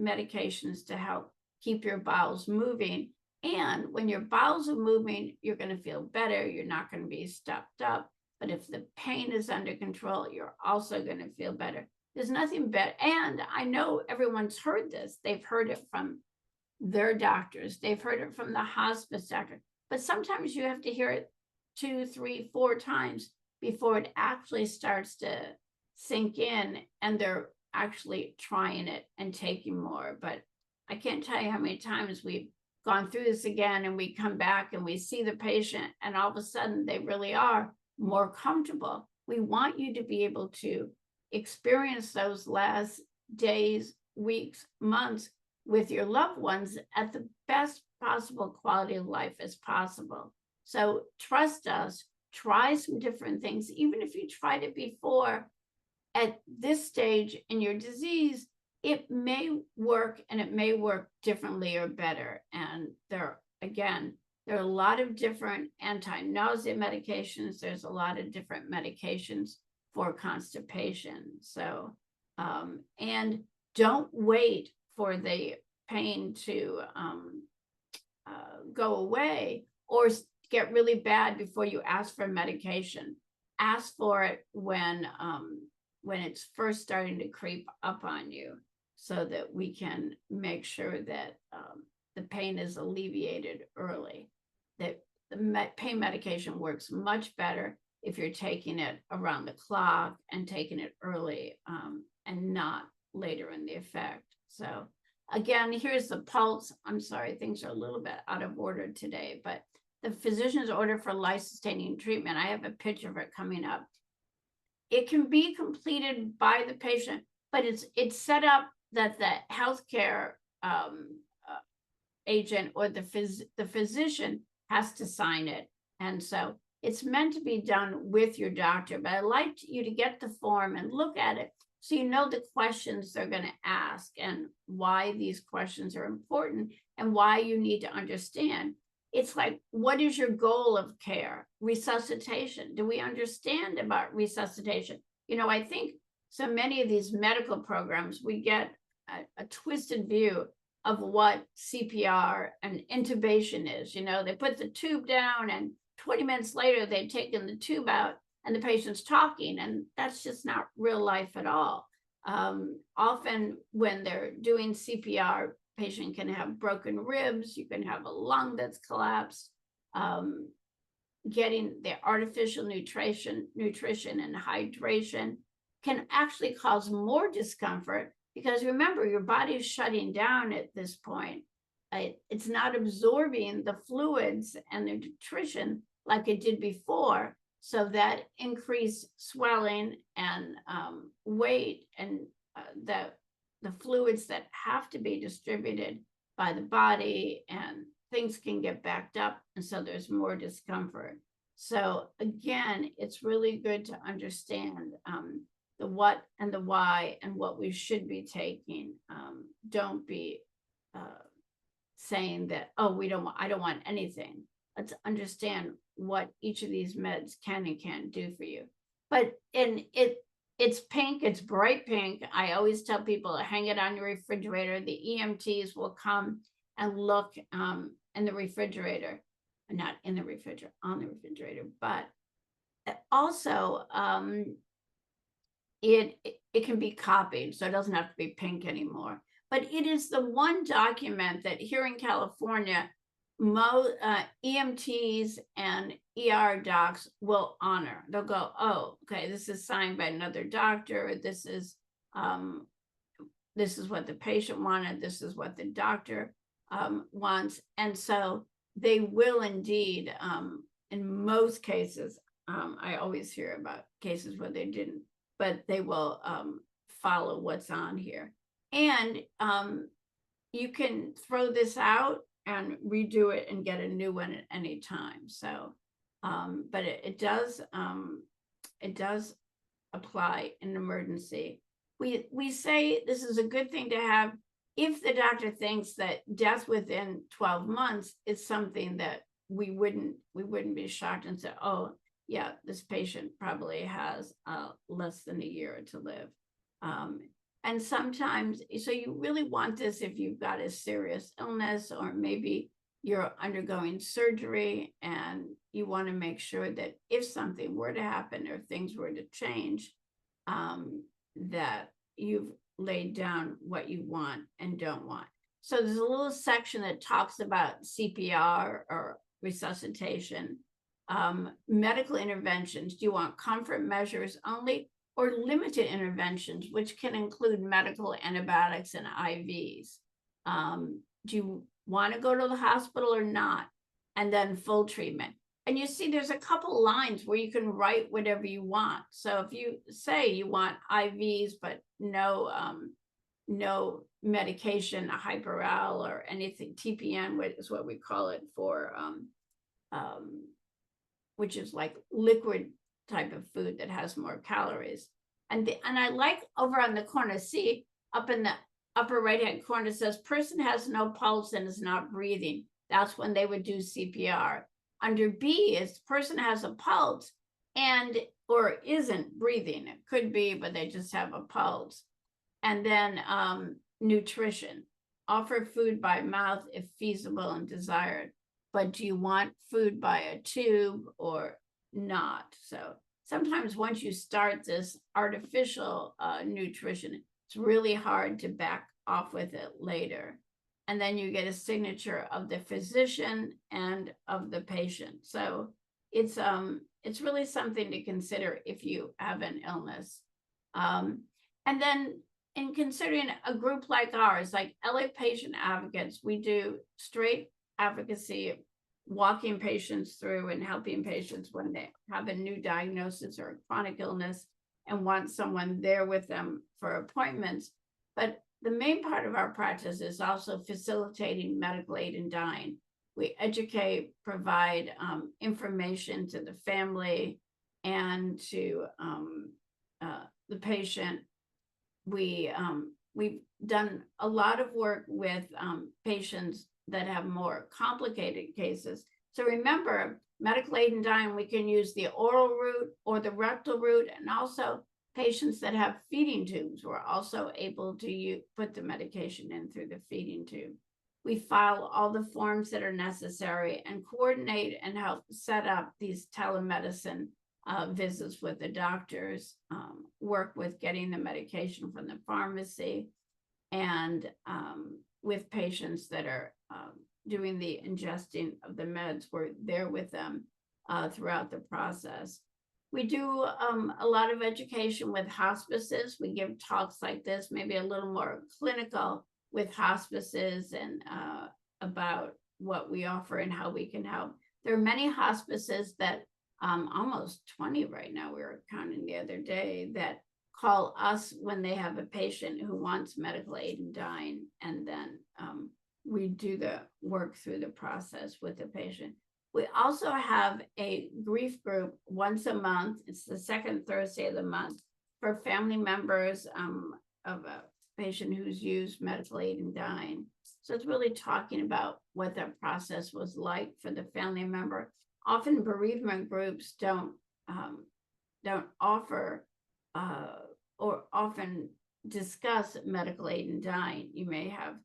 medications to help keep your bowels moving. And when your bowels are moving, you're going to feel better. You're not going to be stuffed up. But if the pain is under control, you're also going to feel better. There's nothing better. And I know everyone's heard this. They've heard it from their doctors. They've heard it from the hospice doctor. But sometimes you have to hear it 2, 3, 4 times before it actually starts to sink in and they're actually trying it and taking more. But I can't tell you how many times we've gone through this again and we come back and we see the patient and all of a sudden they really are more comfortable. We want you to be able to experience those last days, weeks, months with your loved ones at the best possible quality of life as possible. So trust us, try some different things. Even if you tried it before, at this stage in your disease, it may work, and it may work differently or better. And there are a lot of different anti-nausea medications. There's a lot of different medications for constipation. So, and don't wait for the pain to go away or get really bad before you ask for medication. Ask for it when it's first starting to creep up on you, so that we can make sure that the pain is alleviated early. That the pain medication works much better if you're taking it around the clock and taking it early, and not later in the effect. So again, here's the pulse. I'm sorry, things are a little bit out of order today, but the physician's order for life-sustaining treatment, I have a picture of it coming up. It can be completed by the patient, but it's set up that the healthcare agent or the physician has to sign it. And so it's meant to be done with your doctor, but I'd like you to get the form and look at it so you know the questions they're going to ask and why these questions are important and why you need to understand. It's like, what is your goal of care? Resuscitation. Do we understand about resuscitation? I think so many of these medical programs, we get a twisted view of what CPR and intubation is. They put the tube down and 20 minutes later, they've taken the tube out and the patient's talking, and that's just not real life at all. Often when they're doing CPR, patient can have broken ribs, you can have a lung that's collapsed. getting the artificial nutrition and hydration can actually cause more discomfort, because remember, your body is shutting down at this point. It's not absorbing the fluids and the nutrition like it did before. So that increased swelling and weight and the fluids that have to be distributed by the body, and things can get backed up. And so there's more discomfort. So again, it's really good to understand the what and the why and what we should be taking. Don't be saying that, oh, I don't want anything. Let's understand what each of these meds can and can't do for you. But it's pink, it's bright pink. I always tell people to hang it on your refrigerator. The EMTs will come and look in the refrigerator, not in the refrigerator, on the refrigerator. But also, it can be copied, so it doesn't have to be pink anymore. But it is the one document that here in California, EMTs and ER docs will honor. They'll go, oh, okay, this is signed by another doctor. This is what the patient wanted. This is what the doctor wants. And so they will indeed, in most cases, I always hear about cases where they didn't, but they will follow what's on here. And you can throw this out and redo it and get a new one at any time. So, but it does apply in emergency. We say this is a good thing to have if the doctor thinks that death within 12 months is something that we wouldn't be shocked and say, oh yeah, this patient probably has less than a year to live. And sometimes, so you really want this if you've got a serious illness, or maybe you're undergoing surgery and you want to make sure that if something were to happen or things were to change, that you've laid down what you want and don't want. So there's a little section that talks about CPR or resuscitation, medical interventions. Do you want comfort measures only, or limited interventions, which can include medical antibiotics and IVs? Do you want to go to the hospital or not? And then full treatment. And you see there's a couple lines where you can write whatever you want. So if you say you want IVs, but no medication, a Hyperal or anything, TPN is what we call it for, which is like liquid type of food that has more calories. And I like over on the corner, see up in the upper right hand corner, it says person has no pulse and is not breathing. That's when they would do CPR. Under B is person has a pulse and or isn't breathing. It could be, but they just have a pulse. And then nutrition, offer food by mouth if feasible and desired. But do you want food by a tube or not? So sometimes once you start this artificial nutrition, it's really hard to back off with it later. And then you get a signature of the physician and of the patient. So it's really something to consider if you have an illness. And then in considering a group like ours, like LA Patient Advocates, we do straight advocacy, walking patients through and helping patients when they have a new diagnosis or a chronic illness and want someone there with them for appointments. But the main part of our practice is also facilitating medical aid in dying. We educate, provide information to the family and to the patient. We've done a lot of work with patients that have more complicated cases. So remember, medical aid in dying, we can use the oral route or the rectal route, and also patients that have feeding tubes, we're also able to put the medication in through the feeding tube. We file all the forms that are necessary and coordinate and help set up these telemedicine visits with the doctors, work with getting the medication from the pharmacy, and with patients that are doing the ingesting of the meds, we're there with them throughout the process. We do a lot of education with hospices. We give talks like this, maybe a little more clinical with hospices and about what we offer and how we can help. There are many hospices that, almost 20 right now, we were counting the other day, that call us when they have a patient who wants medical aid in dying, and then we do the work through the process with the patient. We also have a grief group once a month. It's the second Thursday of the month for family members of a patient who's used medical aid in dying. So it's really talking about what that process was like for the family member. Often bereavement groups don't offer or often discuss medical aid in dying. You may have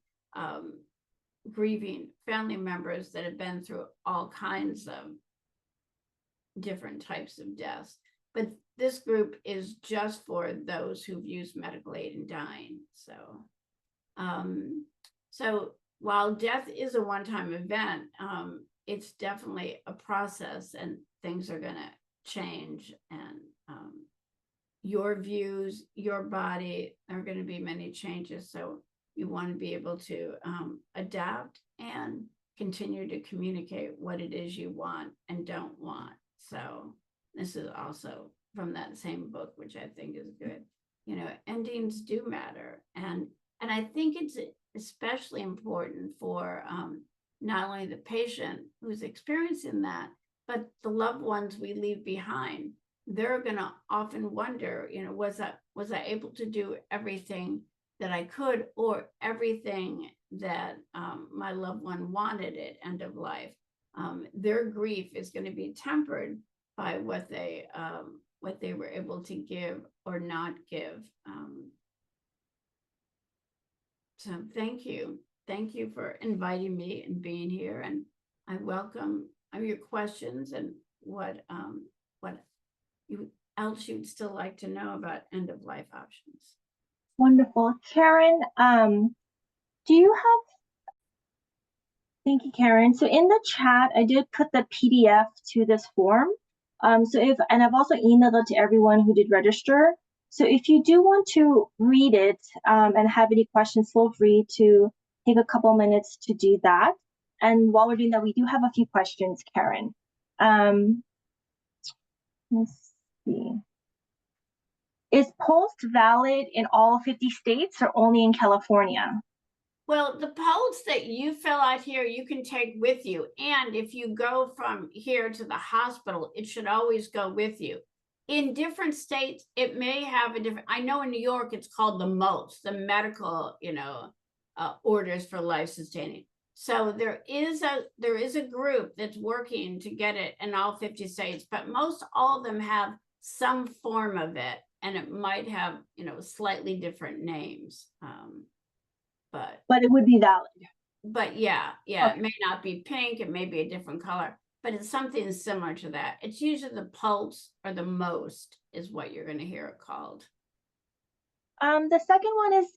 grieving family members that have been through all kinds of different types of deaths. But this group is just for those who've used medical aid in dying. So while death is a one-time event, it's definitely a process, and things are going to change, and your views, your body, are going to be many changes. So you want to be able to adapt and continue to communicate what it is you want and don't want. So this is also from that same book, which I think is good. You know, endings do matter. And I think it's especially important for not only the patient who's experiencing that, but the loved ones we leave behind. They're going to often wonder, you know, was I able to do everything that I could, or everything that my loved one wanted at end of life? Their grief is going to be tempered by what they were able to give or not give. So thank you for inviting me and being here, and I welcome your questions and what else you'd still like to know about end of life options. Wonderful. Karen, do you have, thank you, Karen. So in the chat, I did put the PDF to this form. And I've also emailed it to everyone who did register. So if you do want to read it and have any questions, feel free to take a couple minutes to do that. And while we're doing that, we do have a few questions, Karen. Let's see. Is POLST valid in all 50 states or only in California? Well, the POLST that you fill out here, you can take with you. And if you go from here to the hospital, it should always go with you. In different states, it may have a different, I know in New York, it's called the MOST, the medical, orders for life sustaining. So there is a group that's working to get it in all 50 states, but most all of them have some form of it, and it might have, slightly different names. But it would be valid. But yeah, okay. It may not be pink, it may be a different color, but it's something similar to that. It's usually the POLST or the MOST is what you're going to hear it called. The second one is,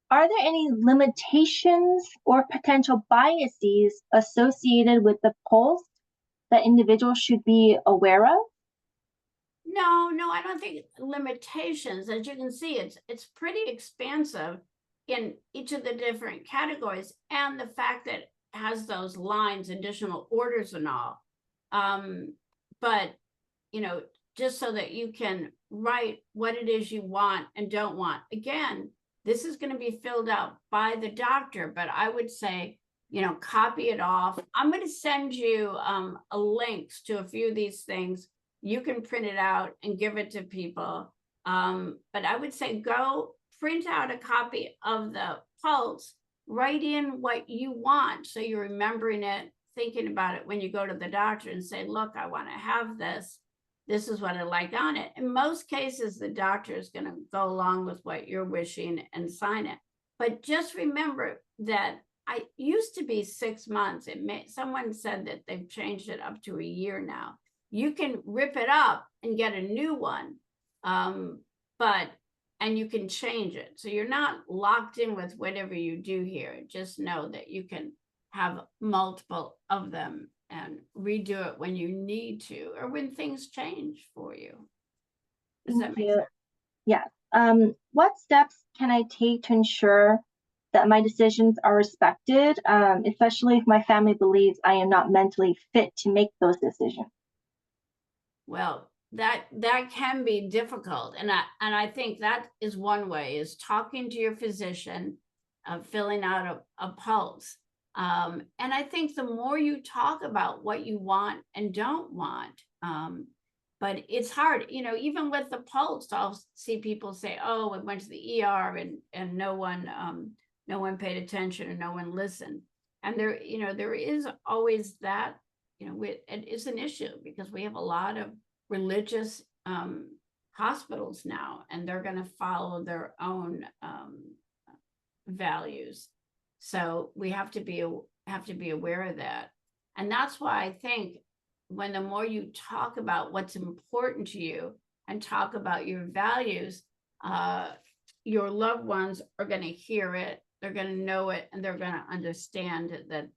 are there any limitations or potential biases associated with the POLST that individuals should be aware of? No, I don't think limitations. As you can see, it's pretty expansive in each of the different categories, and the fact that it has those lines, additional orders and all. But, just so that you can write what it is you want and don't want. Again, this is going to be filled out by the doctor, but I would say, copy it off. I'm going to send you links to a few of these things. You can print it out and give it to people. But I would say go print out a copy of the POLST, write in what you want, so you're remembering it, thinking about it when you go to the doctor and say, look, I want to have this. This is what I like on it. In most cases, the doctor is going to go along with what you're wishing and sign it. But just remember that I used to be 6 months. Someone said that they've changed it up to a year now. You can rip it up and get a new one, and you can change it. So you're not locked in with whatever you do here. Just know that you can have multiple of them and redo it when you need to, or when things change for you. Does that Thank make you. sense? Yes. What steps can I take to ensure that my decisions are respected, especially if my family believes I am not mentally fit to make those decisions? Well, that can be difficult, and I think that is one way, is talking to your physician, filling out a pulse. And I think the more you talk about what you want and don't want, but it's hard, even with the pulse, I'll see people say, "Oh, I went to the ER and no one paid attention and no one listened." And there is always that, it's an issue because we have a lot of religious hospitals now, and they're going to follow their own values. So we have to be aware of that. And that's why I think when the more you talk about what's important to you and talk about your values, your loved ones are going to hear it, they're going to know it, and they're going to understand that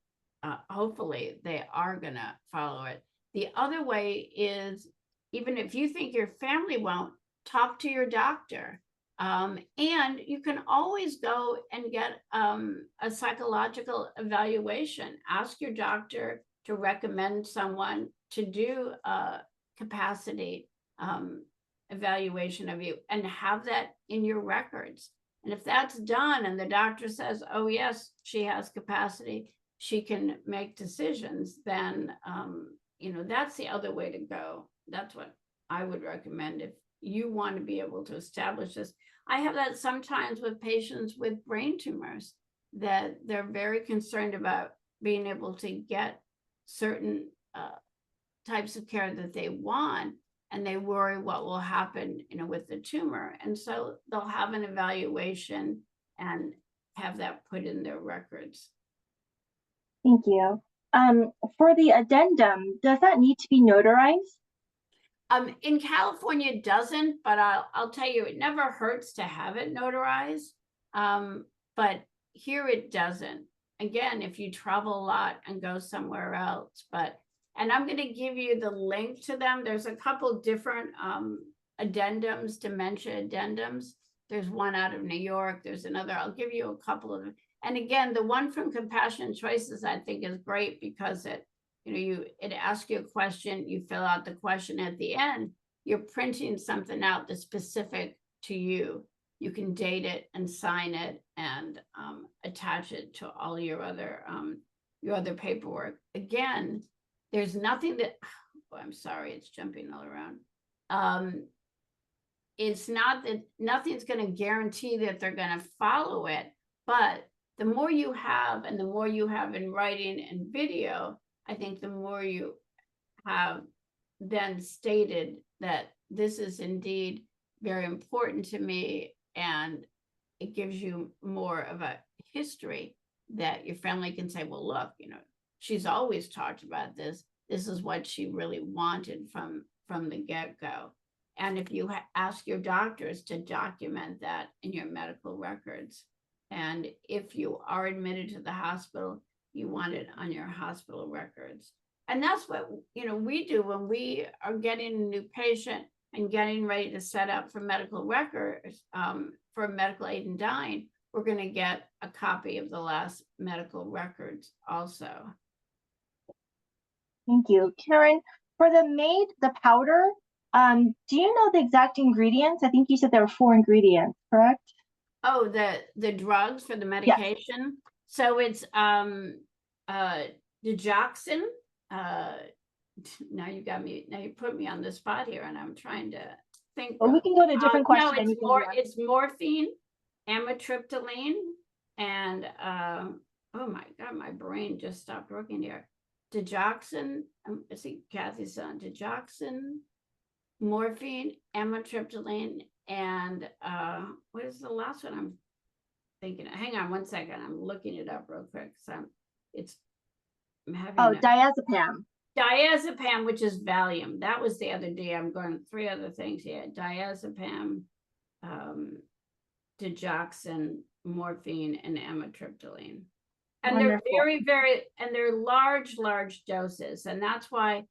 hopefully they are going to follow it. The other way is, even if you think your family won't, talk to your doctor. And you can always go and get a psychological evaluation. Ask your doctor to recommend someone to do a capacity evaluation of you, and have that in your records. And if that's done and the doctor says, "Oh yes, she has capacity, she can make decisions," then that's the other way to go. That's what I would recommend if you want to be able to establish this. I have that sometimes with patients with brain tumors, that they're very concerned about being able to get certain types of care that they want, and they worry what will happen, with the tumor. And so they'll have an evaluation and have that put in their records. Thank you. For the addendum, does that need to be notarized? In California, it doesn't, but I'll tell you, it never hurts to have it notarized. But here it doesn't. Again, if you travel a lot and go somewhere else, and I'm going to give you the link to them. There's a couple different addendums, dementia addendums. There's one out of New York. There's another. I'll give you a couple of them. And again, the one from Compassionate Choices, I think, is great because it asks you a question, you fill out the question at the end, you're printing something out that's specific to you. You can date it and sign it and attach it to all your other paperwork. Again, there's nothing that, I'm sorry, it's jumping all around. It's not that nothing's going to guarantee that they're going to follow it, but the more you have, and the more you have in writing and video, I think the more you have then stated that this is indeed very important to me, and it gives you more of a history that your family can say, well, look, she's always talked about this. This is what she really wanted from the get-go. And if you ask your doctors to document that in your medical records, and if you are admitted to the hospital, you want it on your hospital records. And that's what we do when we are getting a new patient and getting ready to set up for medical records, for medical aid in dying. We're going to get a copy of the last medical records also. Thank you. Karen, for the powder, do you know the exact ingredients? I think you said there were 4 ingredients, correct? Oh, the drugs for the medication. Yes. So it's digoxin. Now you put me on the spot here, and I'm trying to think. Well, we can go to a different question. No, it's morphine, amitriptyline, and oh my God, my brain just stopped working here. Digoxin. I see Kathy's on digoxin, morphine, amitriptyline, and what is the last one I'm thinking of? Hang on one second, I'm looking it up real quick. So I'm having diazepam. Diazepam, which is Valium. That was the other day. I'm going 3 other things here. Diazepam, digoxin, morphine, and amitriptyline. And Wonderful. they're large doses. And that's why,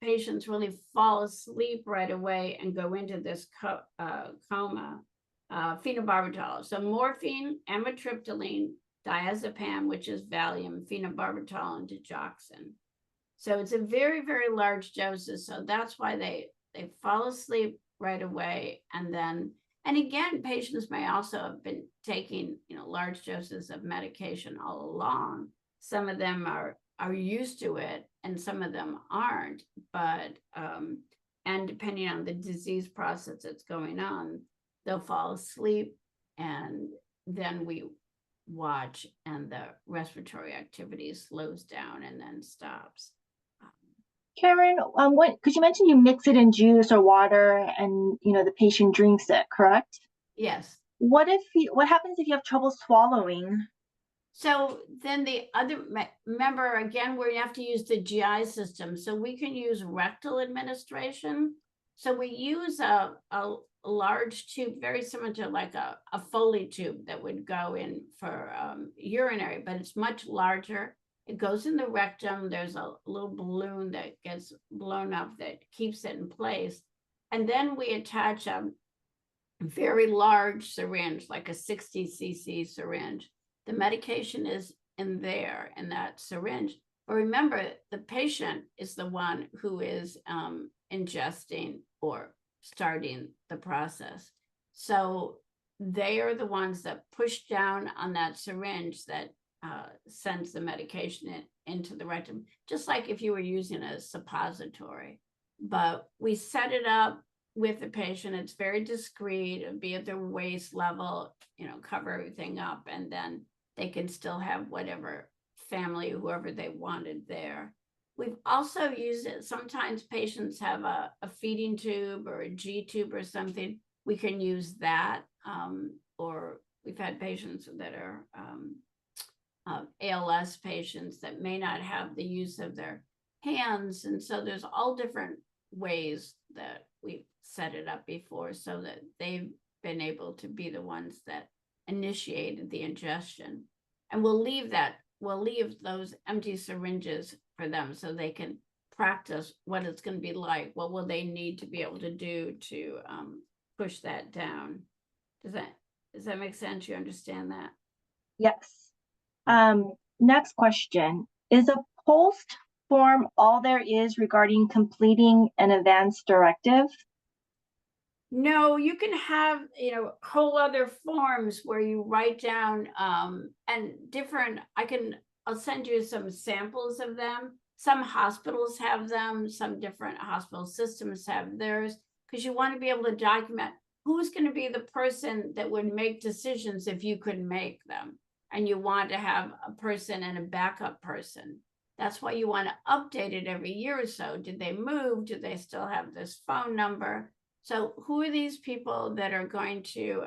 patients really fall asleep right away and go into this coma. Phenobarbital. So morphine, amitriptyline, diazepam, which is Valium, phenobarbital, and digoxin. So it's a very, very large doses. So that's why they fall asleep right away. And again, patients may also have been taking, large doses of medication all along. Some of them are used to it and some of them aren't, but, and depending on the disease process that's going on, they'll fall asleep and then we watch and the respiratory activity slows down and then stops. Karen, because you mentioned you mix it in juice or water and, the patient drinks it, correct? Yes. What happens if you have trouble swallowing? So then remember again, we have to use the GI system. So we can use rectal administration. So we use a large tube, very similar to like a Foley tube that would go in for urinary, but it's much larger. It goes in the rectum. There's a little balloon that gets blown up that keeps it in place. And then we attach a very large syringe, like a 60 cc syringe. The medication is in there in that syringe. But remember, the patient is the one who is ingesting or starting the process. So they are the ones that push down on that syringe that sends the medication into the rectum, just like if you were using a suppository. But we set it up with the patient. It's very discreet. It'll be at their waist level, cover everything up, and then they can still have whatever family, whoever they wanted there. We've also used it. Sometimes patients have a feeding tube or a G tube or something. We can use that. Or we've had patients that are ALS patients that may not have the use of their hands. And so there's all different ways that we've set it up before so that they've been able to be the ones that initiated the ingestion. And we'll leave those empty syringes for them so they can practice what it's going to be like. What will they need to be able to do to push that down? Does that make sense? You understand that? Yes. Next question. Is a POLST form all there is regarding completing an advance directive? No, you can have, whole other forms where you write down and different, I'll send you some samples of them. Some hospitals have them, some different hospital systems have theirs, because you want to be able to document who's going to be the person that would make decisions if you couldn't make them. And you want to have a person and a backup person. That's why you want to update it every year or so. Did they move? Do they still have this phone number? So who are these people that are going to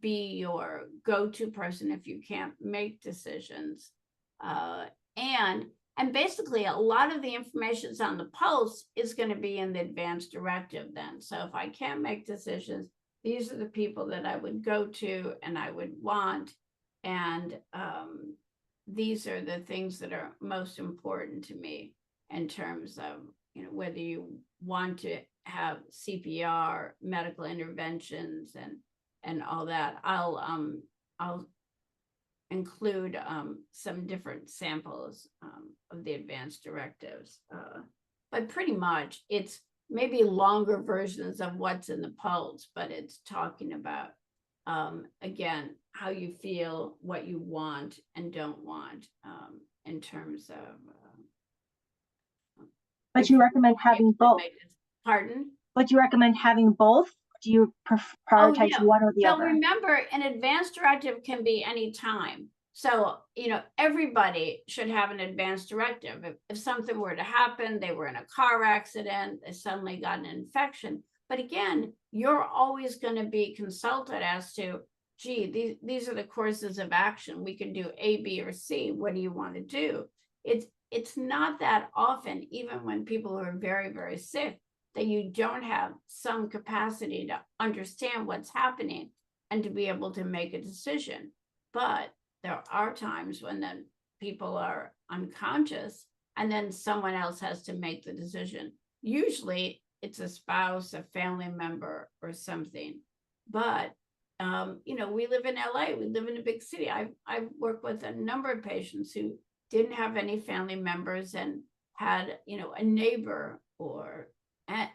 be your go-to person if you can't make decisions? And basically a lot of the information that's on the POLST is going to be in the Advance Directive then. So if I can't make decisions, these are the people that I would go to and I would want. And these are the things that are most important to me in terms of, whether you want to have CPR, medical interventions, and all that. I'll include some different samples of the Advance Directives. But pretty much it's maybe longer versions of what's in the POLST, but it's talking about, again, how you feel, what you want and don't want in terms of. But you recommend having both. Pardon? But you recommend having both? Do you prioritize one or the other? So remember, an Advance Directive can be any time. So, everybody should have an Advance Directive. If something were to happen, they were in a car accident, they suddenly got an infection. But again, you're always going to be consulted as to, gee, these are the courses of action. We can do A, B, or C. What do you want to do? It's not that often, even when people are very, very sick, that you don't have some capacity to understand what's happening and to be able to make a decision. But there are times when then people are unconscious and then someone else has to make the decision. Usually it's a spouse, a family member, or something. But we live in LA, we live in a big city. I've worked with a number of patients who didn't have any family members and had, a neighbor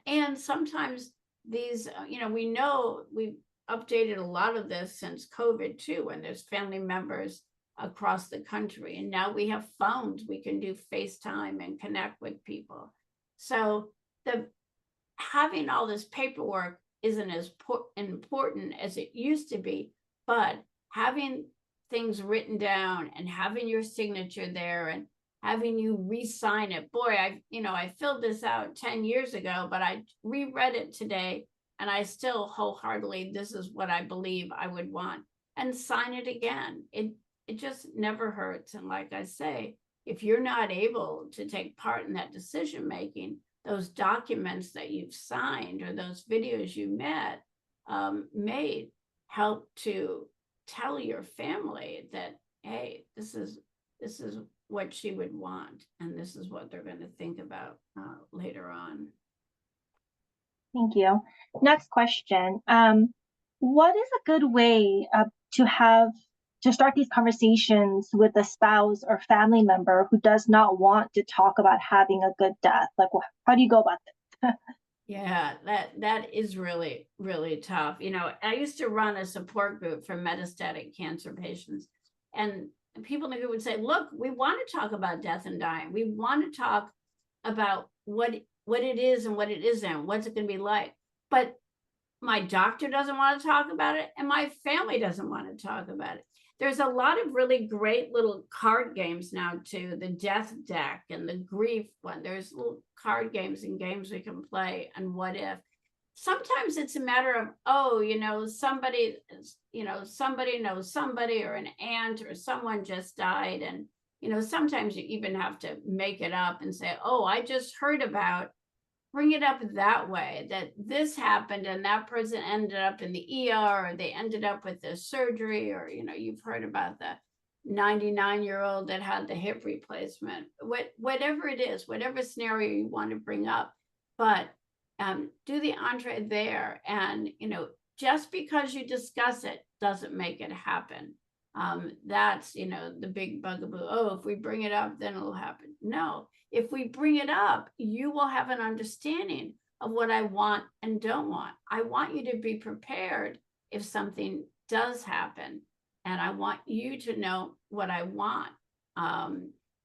and sometimes these, we know we've updated a lot of this since COVID too, and there's family members across the country. And now we have phones, we can do FaceTime and connect with people. So having all this paperwork isn't as important as it used to be, but having things written down and having your signature there and having you re-sign it. Boy, I filled this out 10 years ago, but I reread it today and I still wholeheartedly, this is what I believe I would want, and sign it again. It just never hurts. And like I say, if you're not able to take part in that decision making, those documents that you've signed or those videos you made help to tell your family that, hey, this is what she would want, and this is what they're going to think about later on. Thank you. Next question. What is a good way to start these conversations with a spouse or family member who does not want to talk about having a good death? Like, how do you go about this? Yeah, that is really, really tough. I used to run a support group for metastatic cancer patients, and people who would say, look, we want to talk about death and dying. We want to talk about what it is and what it isn't, what's it going to be like. But my doctor doesn't want to talk about it, and my family doesn't want to talk about it. There's a lot of really great little card games now too, the death deck and the grief one. There's little card games and games we can play and what if. Sometimes it's a matter of, somebody knows somebody, or an aunt or someone just died. And, sometimes you even have to make it up and say, oh, I just heard about, bring it up that way, that this happened and that person ended up in the ER, or they ended up with the surgery, or, you've heard about the 99-year-old that had the hip replacement, whatever it is, whatever scenario you want to bring up. But do the entree there. And, just because you discuss it doesn't make it happen. That's, the big bugaboo. Oh, if we bring it up, then it'll happen. No, if we bring it up, you will have an understanding of what I want and don't want. I want you to be prepared if something does happen. And I want you to know what I want.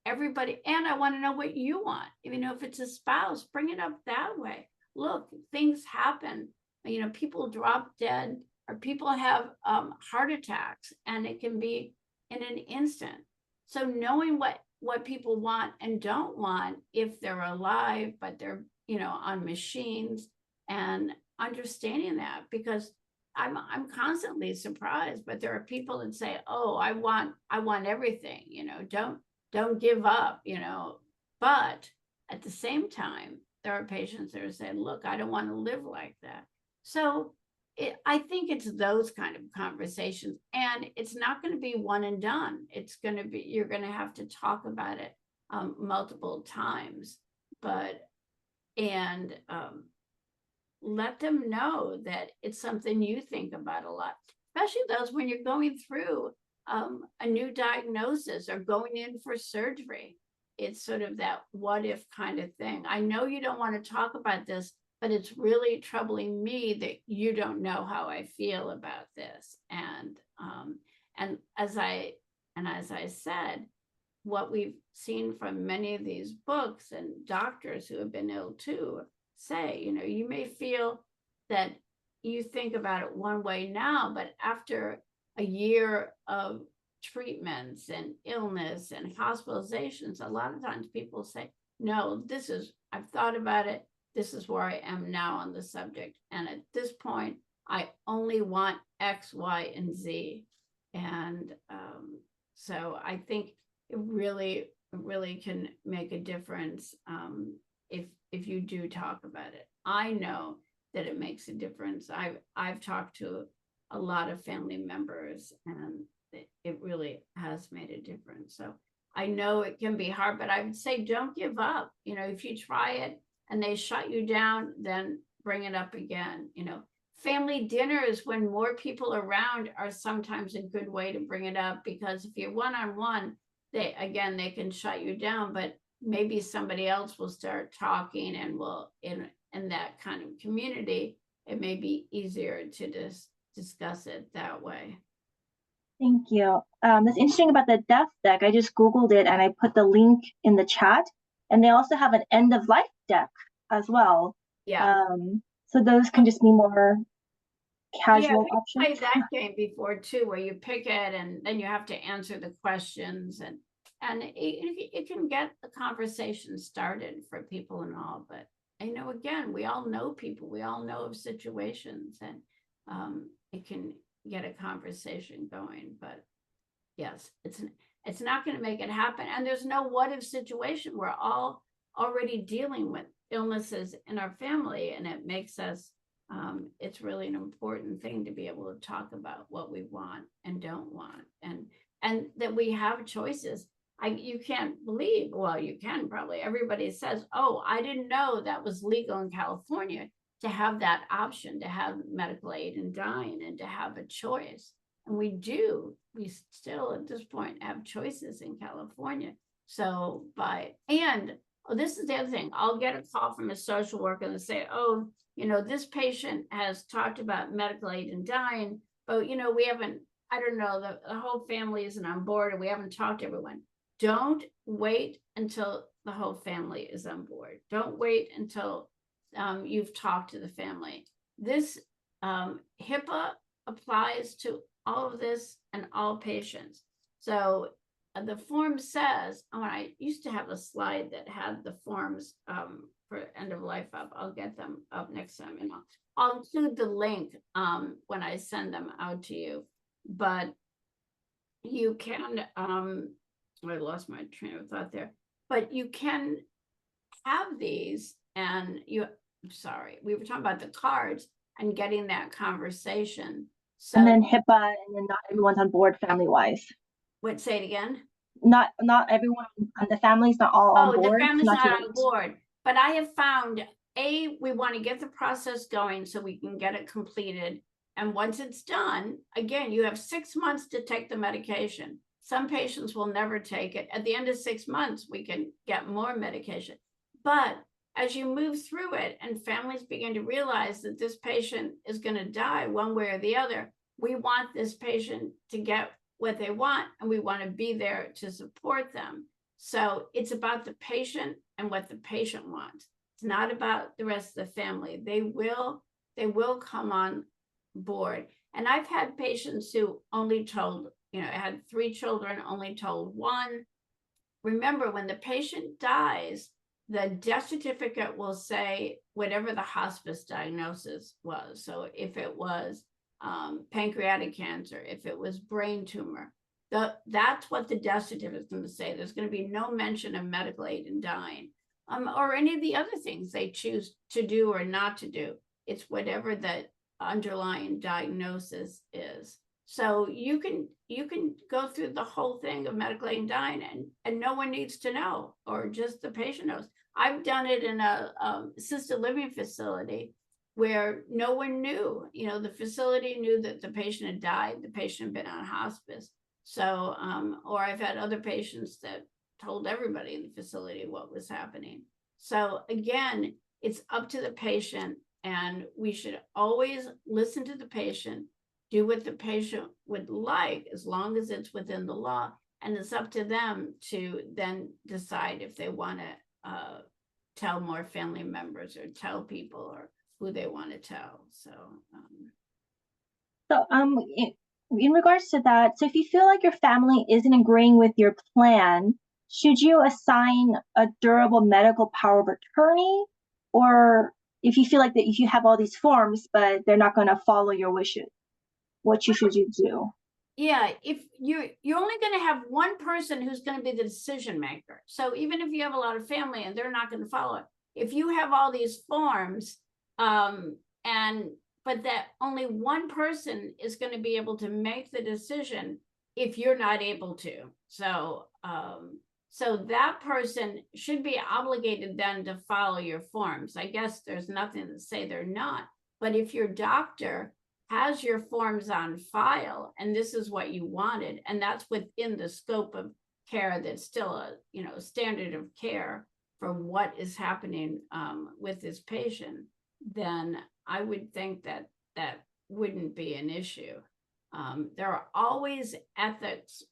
Everybody, and I want to know what you want. If it's a spouse, bring it up that way. Look, things happen. People drop dead, or people have heart attacks, and it can be in an instant. So knowing what people want and don't want if they're alive, but they're, on machines, and understanding that, because I'm constantly surprised, but there are people that say, oh, I want everything, don't give up, but at the same time, there are patients that are saying, look, I don't want to live like that. So I think it's those kind of conversations, and it's not going to be one and done. It's going to be, you're going to have to talk about it multiple times, and let them know that it's something you think about a lot, especially those when you're going through a new diagnosis or going in for surgery. It's sort of that what if kind of thing. I know you don't want to talk about this, but it's really troubling me that you don't know how I feel about this. And as I said, what we've seen from many of these books and doctors who have been ill too say, you may feel that you think about it one way now, but after a year of treatments and illness and hospitalizations, a lot of times people say, no, I've thought about it. This is where I am now on the subject. And at this point, I only want X, Y, and Z. And so I think it really can make a difference if you do talk about it. I know that it makes a difference. I've talked to a lot of family members, and it really has made a difference. So I know it can be hard, but I would say don't give up. If you try it and they shut you down, then bring it up again. Family dinners when more people around are sometimes a good way to bring it up, because if you're one-on-one, they can shut you down, but maybe somebody else will start talking, and will in that kind of community, it may be easier to discuss it that way. Thank you. That's interesting about the death deck. I just Googled it and I put the link in the chat. And they also have an end of life deck as well. Yeah. So those can just be more casual we options. played that game before too, where you pick it and then you have to answer the questions, and it can get the conversation started for people and all. But again, we all know people, we all know of situations, and it can get a conversation going. But yes, it's not going to make it happen, and there's no what if situation. We're all already dealing with illnesses in our family, and it makes us it's really an important thing to be able to talk about what we want and don't want, and that we have choices. You can't believe, well, you can probably, everybody says, oh, I didn't know that was legal in California to have that option, to have medical aid in dying, and to have a choice. And we still at this point have choices in California. So this is the other thing. I'll get a call from a social worker and say, oh, this patient has talked about medical aid in dying, but we haven't, I don't know, the whole family isn't on board, and we haven't talked to everyone. Don't wait until the whole family is on board. Don't wait until you've talked to the family. This HIPAA applies to all of this and all patients. So the form says, I used to have a slide that had the forms for end of life up. I'll get them up next time, and I'll include the link when I send them out to you. But you can, I lost my train of thought there, but you can have these, and we were talking about the cards and getting that conversation. So, and then HIPAA, and then not everyone's on board family-wise. What, say it again? Not everyone, the family's not all on board. The family's not on board. But I have found, we want to get the process going so we can get it completed. And once it's done, again, you have 6 months to take the medication. Some patients will never take it. At the end of 6 months, we can get more medication. But as you move through it and families begin to realize that this patient is going to die one way or the other, we want this patient to get what they want, and we want to be there to support them. So it's about the patient and what the patient wants. It's not about the rest of the family. They will come on board. And I've had patients who only told, I had 3 children, only told 1. Remember, when the patient dies, the death certificate will say whatever the hospice diagnosis was. So if it was pancreatic cancer, if it was brain tumor, that's what the death certificate is going to say. There's going to be no mention of medical aid in dying, or any of the other things they choose to do or not to do. It's whatever the underlying diagnosis is. So you can go through the whole thing of medical aid in dying, and no one needs to know, or just the patient knows. I've done it in a assisted living facility where no one knew. The facility knew that the patient had died, the patient had been on hospice. So, or I've had other patients that told everybody in the facility what was happening. So again, it's up to the patient, and we should always listen to the patient, do what the patient would like, as long as it's within the law, and it's up to them to then decide if they want to tell more family members, or tell people, or who they want to tell. So in regards to that, so if you feel like your family isn't agreeing with your plan, should you assign a durable medical power of attorney? Or if you feel like that if you have all these forms but they're not going to follow your wishes, what should you do? Yeah, if you're only going to have one person who's going to be the decision maker. So even if you have a lot of family and they're not going to follow it, if you have all these forms, but that only one person is going to be able to make the decision, if you're not able to. So, so that person should be obligated then to follow your forms. I guess there's nothing to say they're not. But if your doctor has your forms on file and this is what you wanted, and that's within the scope of care, that's still a standard of care for what is happening with this patient, then I would think that that wouldn't be an issue. There are always ethics,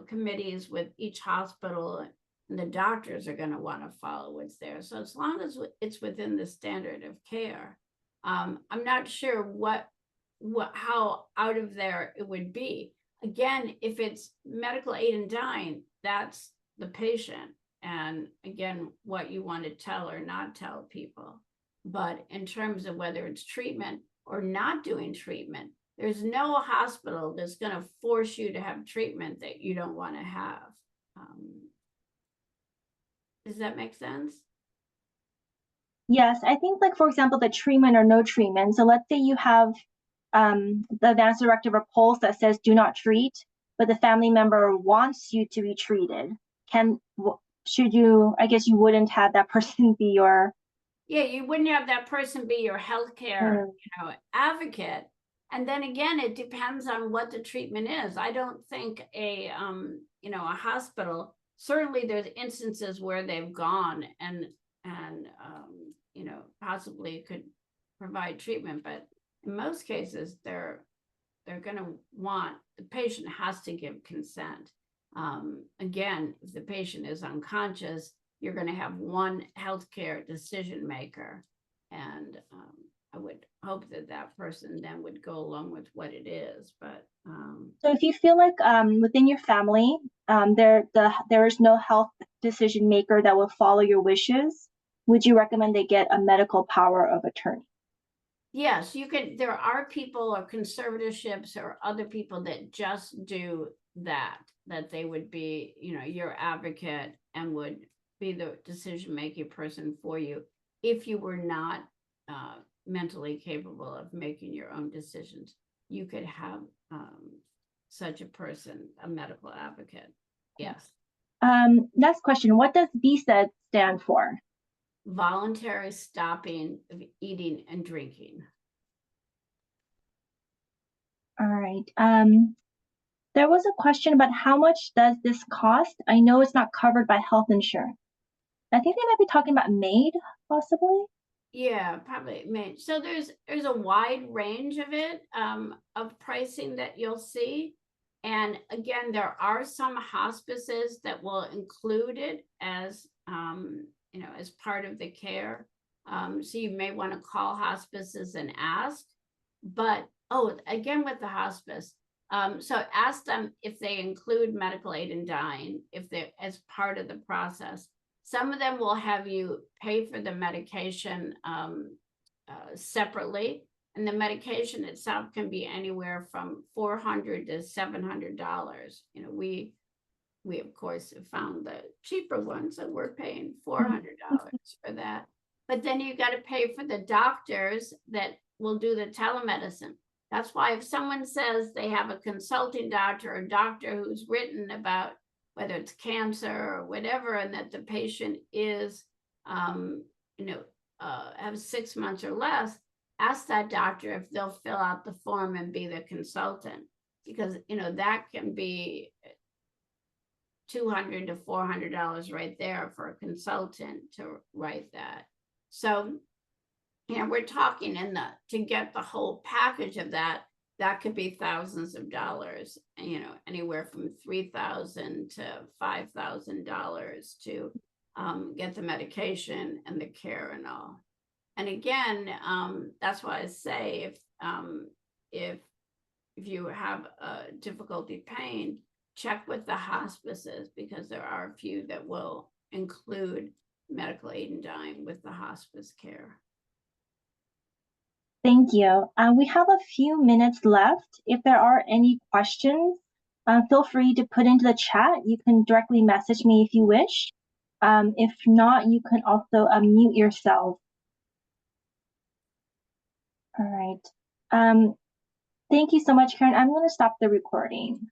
committees with each hospital, and the doctors are going to want to follow what's there. So as long as it's within the standard of care, I'm not sure how out of there it would be. Again, if it's medical aid and dying, that's the patient. And again, what you want to tell or not tell people. But in terms of whether it's treatment or not doing treatment, there's no hospital that's going to force you to have treatment that you don't want to have. Does that make sense? Yes, I think, like, for example, the treatment or no treatment. So let's say you have the Advance Directive or POLST that says do not treat, but the family member wants you to be treated. Should you, I guess you wouldn't have that person be your... Yeah, you wouldn't have that person be your healthcare, advocate. And then again, it depends on what the treatment is. I don't think a hospital, certainly there's instances where they've gone and possibly could provide treatment, but in most cases, they're going to want, the patient has to give consent. Again, if the patient is unconscious, you're going to have one healthcare decision maker. And I would hope that that person then would go along with what it is. But so if you feel like within your family, there is no health decision maker that will follow your wishes, would you recommend they get a medical power of attorney? Yes, you could. There are people or conservatorships or other people that just do that they would be, your advocate and would be the decision-making person for you if you were not mentally capable of making your own decisions. You could have such a person, a medical advocate. Yes. Next question. What does VSED stand for? Voluntary stopping of eating and drinking. All right. There was a question about how much does this cost? I know it's not covered by health insurance. I think they might be talking about MAID, possibly. Yeah, probably MAID. So there's a wide range of it, of pricing that you'll see. And again, there are some hospices that will include it as as part of the care. So you may want to call hospices and ask. But again, with the hospice, so ask them if they include medical aid and dying, if they're as part of the process. Some of them will have you pay for the medication separately, and the medication itself can be anywhere from $400 to $700. We of course have found the cheaper ones, so we're paying $400 for that. But then you got to pay for the doctors that will do the telemedicine. That's why if someone says they have a consulting doctor or doctor who's written about whether it's cancer or whatever, and that the patient is, have 6 months or less, ask that doctor if they'll fill out the form and be the consultant, because, that can be $200 to $400 right there for a consultant to write that. So, we're talking to get the whole package of that could be thousands of dollars, anywhere from $3,000 to $5,000 to get the medication and the care and all. And again, that's why I say if you have difficulty paying, check with the hospices, because there are a few that will include medical aid and dying with the hospice care. Thank you. We have a few minutes left. If there are any questions, feel free to put into the chat. You can directly message me if you wish. If not, you can also unmute yourself. All right. Thank you so much, Karen. I'm going to stop the recording.